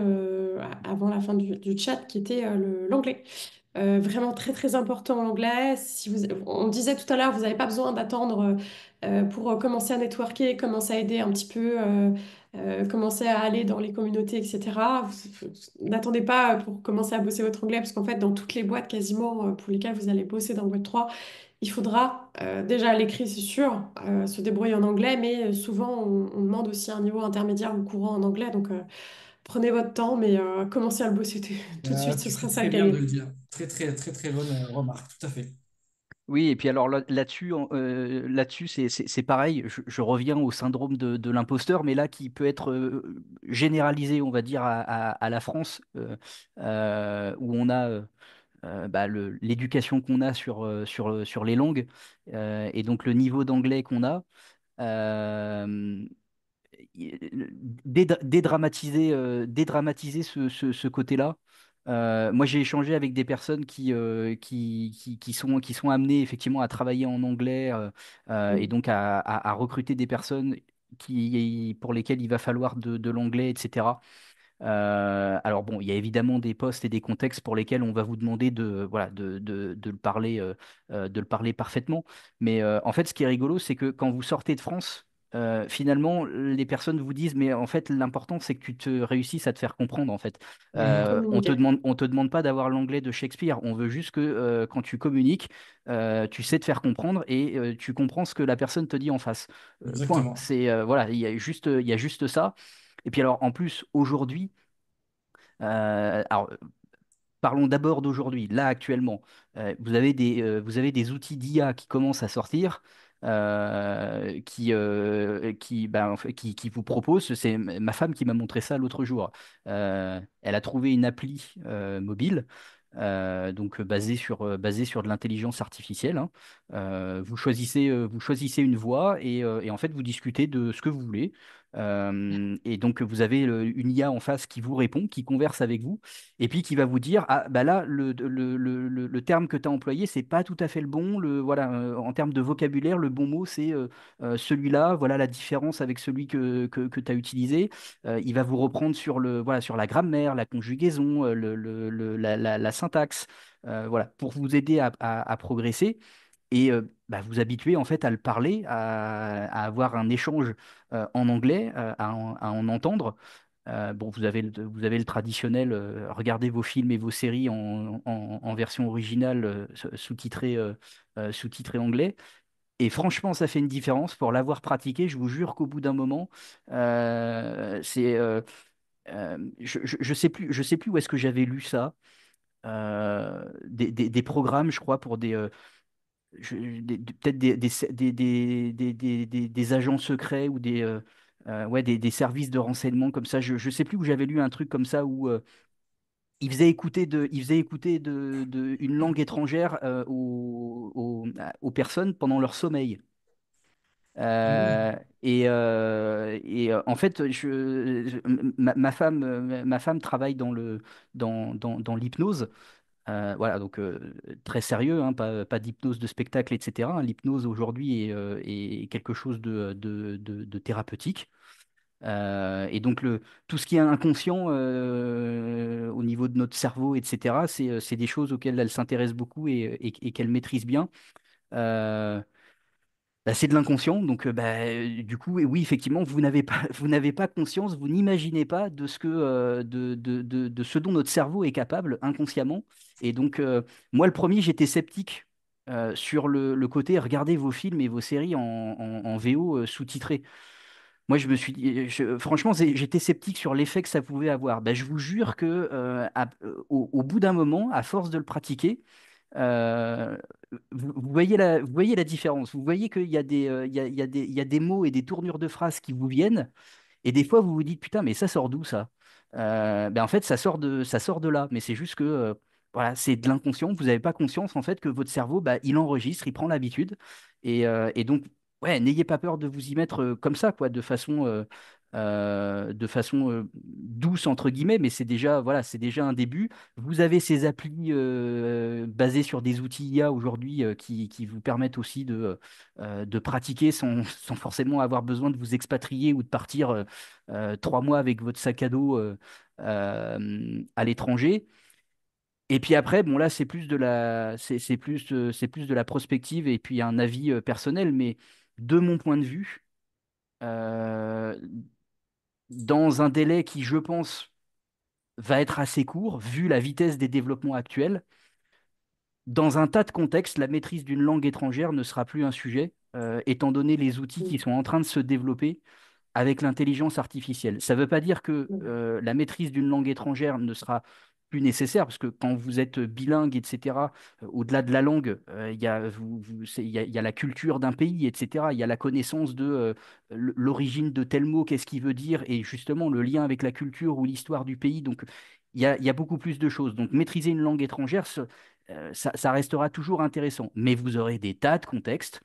avant la fin du chat, qui était l'anglais. Vraiment très très important l'anglais. Si vous, on disait tout à l'heure, vous n'avez pas besoin d'attendre pour commencer à networker, commencer à aider un petit peu, commencer à aller dans les communautés, etc. N'attendez pas pour commencer à bosser votre anglais, parce qu'en fait, dans toutes les boîtes quasiment pour lesquelles vous allez bosser dans Web3, il faudra déjà à l'écrit, c'est sûr, se débrouiller en anglais, mais souvent on demande aussi un niveau intermédiaire ou courant en anglais. Donc prenez votre temps, mais commencez à le bosser tout de suite, ce Tu fais sera ça très le bien de gagner. le dire. Très, très, très, très bonne remarque, tout à fait. Oui, et puis alors là-dessus, là-dessus, c'est pareil. Je reviens au syndrome de l'imposteur, mais là qui peut être généralisé, on va dire, à la France, où on a bah, l'éducation qu'on a sur les langues et donc le niveau d'anglais qu'on a. euh, dédramatiser ce côté-là. Moi, j'ai échangé avec des personnes qui sont amenées effectivement à travailler en anglais et Mm. donc à recruter des personnes pour lesquelles il va falloir de l'anglais, etc. Alors bon, il y a évidemment des postes et des contextes pour lesquels on va vous demander voilà, de le parler parfaitement. Mais en fait, ce qui est rigolo, c'est que quand vous sortez de France, finalement, les personnes vous disent, mais en fait, l'important, c'est que tu te réussisses à te faire comprendre, en fait. Communiquer. On te demande pas d'avoir l'anglais de Shakespeare. On veut juste que quand tu communiques, tu sais te faire comprendre et tu comprends ce que la personne te dit en face. Point. Exactement. C'est voilà, il y a juste ça. Et puis alors, en plus, aujourd'hui, alors parlons d'abord d'aujourd'hui, là actuellement, vous avez des outils d'IA qui commencent à sortir, en fait, qui vous proposent, c'est ma femme qui m'a montré ça l'autre jour. Elle a trouvé une appli mobile. Donc basée sur de l'intelligence artificielle, hein. Vous choisissez une voie et en fait vous discutez de ce que vous voulez. Et donc vous avez une IA en face qui vous répond, qui converse avec vous et puis qui va vous dire, ah bah là, le terme que tu as employé, c'est pas tout à fait le bon. Voilà, en termes de vocabulaire, le bon mot, c'est celui-là. Voilà la différence avec celui que tu as utilisé. Il va vous reprendre voilà, sur la grammaire, la conjugaison, la syntaxe, voilà, pour vous aider à progresser et bah, vous habituer en fait à le parler, à avoir un échange en anglais, à en entendre. Bon, vous avez le traditionnel, regardez vos films et vos séries en version originale sous-titrée anglais. Et franchement, ça fait une différence. Pour l'avoir pratiqué, je vous jure qu'au bout d'un moment, c'est, je sais plus où est-ce que j'avais lu ça. Des programmes, je crois, pour peut-être des agents secrets ou ouais, des services de renseignement comme ça. Je ne sais plus où j'avais lu un truc comme ça où il faisait écouter une langue étrangère aux personnes pendant leur sommeil. Hmm. En fait, ma femme travaille dans l'hypnose. Voilà, donc très sérieux, hein, pas d'hypnose de spectacle, etc. L'hypnose aujourd'hui est quelque chose de thérapeutique. Et donc tout ce qui est inconscient au niveau de notre cerveau, etc., c'est des choses auxquelles elle s'intéresse beaucoup et qu'elle maîtrise bien. Euh, Bah, c'est de l'inconscient, donc du coup, oui, effectivement, vous n'avez pas, vous n'avez pas conscience, vous n'imaginez pas de ce de ce dont notre cerveau est capable inconsciemment. Et donc, moi, le premier, j'étais sceptique sur le côté, regardez vos films et vos séries en VO sous-titrés. Moi, je me suis dit, franchement, j'étais sceptique sur l'effet que ça pouvait avoir. Ben, je vous jure que au bout d'un moment, à force de le pratiquer, euh, vous voyez la différence. Vous voyez qu'il y a il y a des mots et des tournures de phrases qui vous viennent, et des fois vous vous dites, putain, mais ça sort d'où ça? Ben en fait, ça sort de là. Mais c'est juste que voilà, c'est de l'inconscient. Vous n'avez pas conscience en fait que votre cerveau, bah, il enregistre, il prend l'habitude. Et donc, ouais, n'ayez pas peur de vous y mettre comme ça, quoi, de façon douce entre guillemets. Mais c'est déjà, voilà, c'est déjà un début. Vous avez ces applis basées sur des outils IA aujourd'hui qui vous permettent aussi de pratiquer sans forcément avoir besoin de vous expatrier ou de partir 3 mois avec votre sac à dos à l'étranger. Et puis après, bon là, c'est plus de la prospective et puis un avis personnel, mais de mon point de vue, euh, dans un délai qui, je pense, va être assez court, vu la vitesse des développements actuels, dans un tas de contextes, la maîtrise d'une langue étrangère ne sera plus un sujet, étant donné les outils qui sont en train de se développer avec l'intelligence artificielle. Ça ne veut pas dire que la maîtrise d'une langue étrangère ne sera plus nécessaire, parce que quand vous êtes bilingue, etc., au-delà de la langue, il y a, il y a la culture d'un pays, etc., il y a la connaissance de l'origine de tel mot, qu'est-ce qu'il veut dire, et justement le lien avec la culture ou l'histoire du pays. Donc, il y a beaucoup plus de choses. Donc, maîtriser une langue étrangère, ça restera toujours intéressant. Mais vous aurez des tas de contextes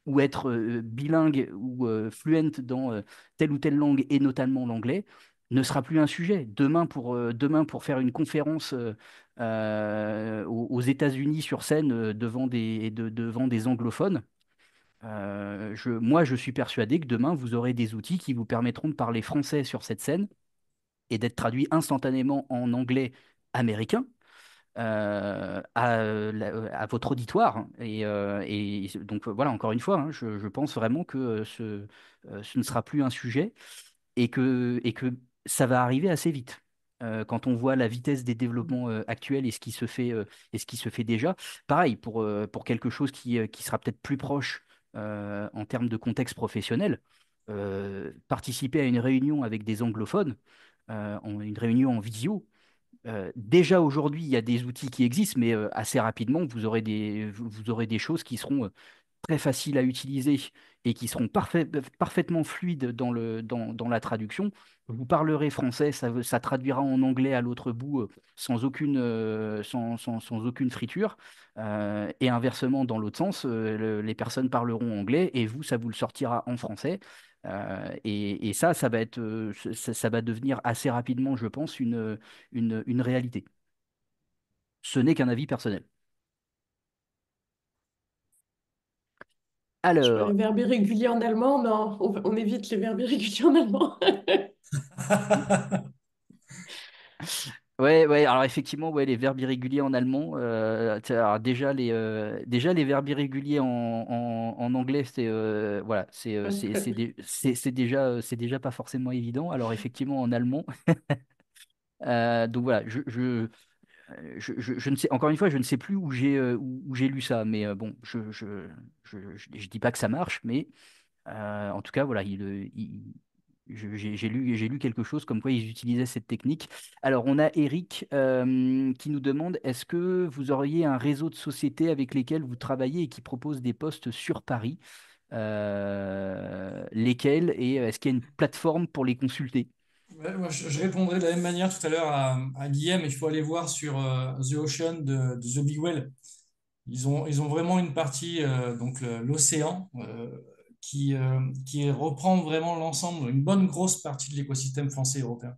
ou être bilingue ou fluent dans telle ou telle langue, et notamment l'anglais, ne sera plus un sujet. Demain, pour faire une conférence aux États-Unis sur scène devant des anglophones, moi, je suis persuadé que demain, vous aurez des outils qui vous permettront de parler français sur cette scène et d'être traduit instantanément en anglais américain à votre auditoire. Et donc voilà, encore une fois, hein, je pense vraiment que ce ne sera plus un sujet et que ça va arriver assez vite. Quand on voit la vitesse des développements actuels et ce qui se fait déjà, pareil, pour quelque chose qui sera peut-être plus proche en termes de contexte professionnel, participer à une réunion avec des anglophones, une réunion en visio, déjà aujourd'hui, il y a des outils qui existent, mais assez rapidement, vous aurez des choses qui seront très faciles à utiliser et qui seront parfaitement fluides dans la traduction. Vous parlerez français, ça traduira en anglais à l'autre bout sans aucune friture. Et inversement, dans l'autre sens, les personnes parleront anglais et vous, ça vous le sortira en français. Et ça va être, ça va devenir assez rapidement, je pense, une réalité. Ce n'est qu'un avis personnel. Sur les Alors, verbes irréguliers en allemand, non, on évite les verbes irréguliers en allemand. ouais, ouais, alors effectivement, ouais, les verbes irréguliers en allemand, alors déjà les verbes irréguliers en anglais, voilà, c'est déjà pas forcément évident. Alors effectivement, en allemand, donc voilà, je ne sais, encore une fois, je ne sais plus où j'ai lu ça, mais bon, je dis pas que ça marche, mais en tout cas, voilà, j'ai lu quelque chose comme quoi ils utilisaient cette technique. Alors, on a Eric qui nous demande, est-ce que vous auriez un réseau de sociétés avec lesquelles vous travaillez et qui proposent des postes sur Paris? Lesquels et est-ce qu'il y a une plateforme pour les consulter? Ouais, moi, je répondrai de la même manière tout à l'heure à Guillaume. Il faut aller voir sur The Ocean de The Big Well. Ils ont vraiment une partie, donc l'océan, qui reprend vraiment l'ensemble, une bonne grosse partie de l'écosystème français et européen.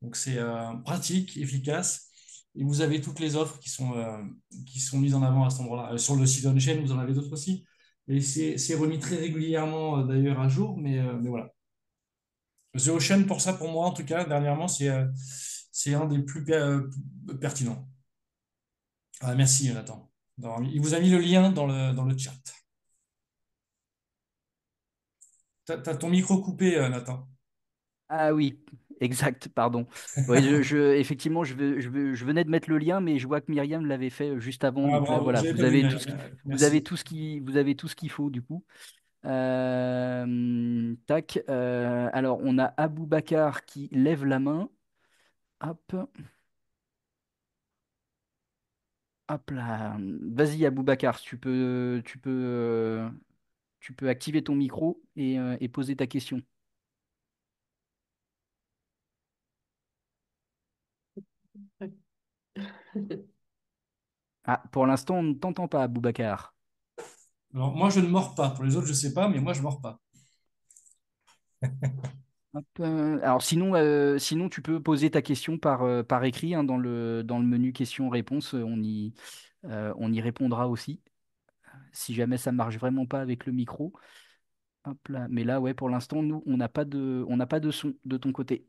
Donc c'est pratique, efficace. Et vous avez toutes les offres qui sont mises en avant à cet endroit-là. Sur le site on-chain, vous en avez d'autres aussi. Et c'est remis très régulièrement d'ailleurs à jour, mais voilà. The Ocean, pour ça, pour moi en tout cas, dernièrement, c'est un des plus pertinents. Ah, merci Nathan. Il vous a mis le lien dans le chat. T'as ton micro coupé, Nathan. Ah oui, exact, pardon. Oui, effectivement, je venais de mettre le lien, mais je vois que Myriam l'avait fait juste avant. Ah, Donc là, bravo, voilà, j'avais pas vu, vous avez merci. vous avez tout ce qu'il faut du coup. Tac. Alors, on a Aboubacar qui lève la main. Hop, hop là. Vas-y, Aboubacar, tu peux activer ton micro et poser ta question. Ouais. Ah, pour l'instant, on ne t'entend pas, Aboubacar. Alors, moi, je ne mords pas. Pour les autres, je sais pas, mais moi, je mords pas. Hop, alors sinon, tu peux poser ta question par écrit hein, dans le menu questions-réponses. On y répondra aussi. Si jamais ça marche vraiment pas avec le micro. Hop là. Mais là, ouais, pour l'instant, nous, on n'a pas de son de ton côté.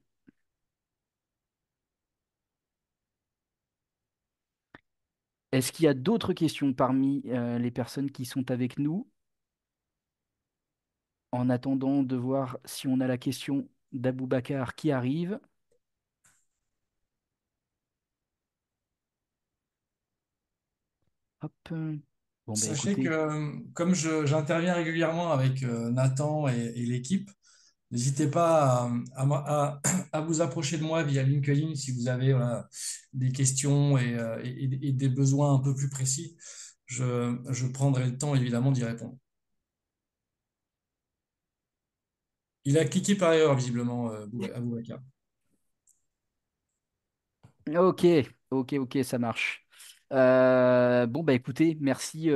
Est-ce qu'il y a d'autres questions parmi les personnes qui sont avec nous en attendant de voir si on a la question d'Aboubacar qui arrive? Hop. Bon, bah Sachez que écoutez. comme j'interviens régulièrement avec Nathan et l'équipe, n'hésitez pas à vous approcher de moi via LinkedIn si vous avez voilà, des questions et des besoins un peu plus précis. Je prendrai le temps évidemment d'y répondre. Il a cliqué par erreur visiblement, Aboubacar. Ok, ok, ça marche. Bon bah écoutez, merci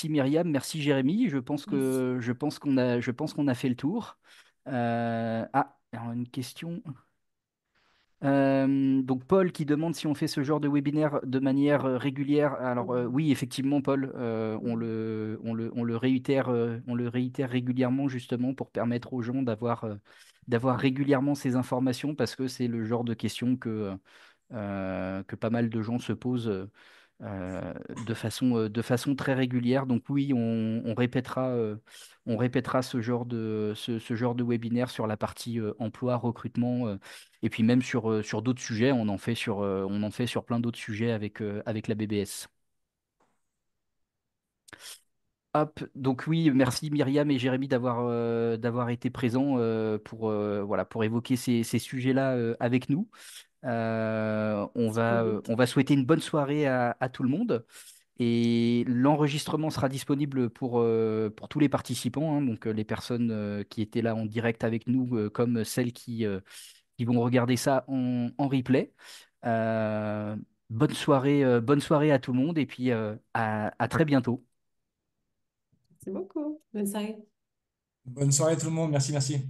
Myriam, merci Jérémy. Je pense qu'on a fait le tour. Alors une question. Donc Paul qui demande si on fait ce genre de webinaire de manière régulière. Alors oui, effectivement, Paul, on le réitère régulièrement justement pour permettre aux gens d'avoir régulièrement ces informations parce que c'est le genre de questions que pas mal de gens se posent de façon très régulière. Donc oui, on répétera ce genre de webinaire sur la partie emploi, recrutement, et puis même sur d'autres sujets. On en fait sur plein d'autres sujets avec la BBS. Hop, donc oui, merci Myriam et Jérémy d'avoir été présents voilà, pour évoquer ces sujets-là avec nous. On va souhaiter une bonne soirée à tout le monde. Et l'enregistrement sera disponible pour tous les participants, hein, donc les personnes qui étaient là en direct avec nous, comme celles qui vont regarder ça en replay. Euh, bonne soirée à tout le monde et puis à très bientôt. Merci beaucoup. Bonne soirée. Bonne soirée tout le monde, merci, merci.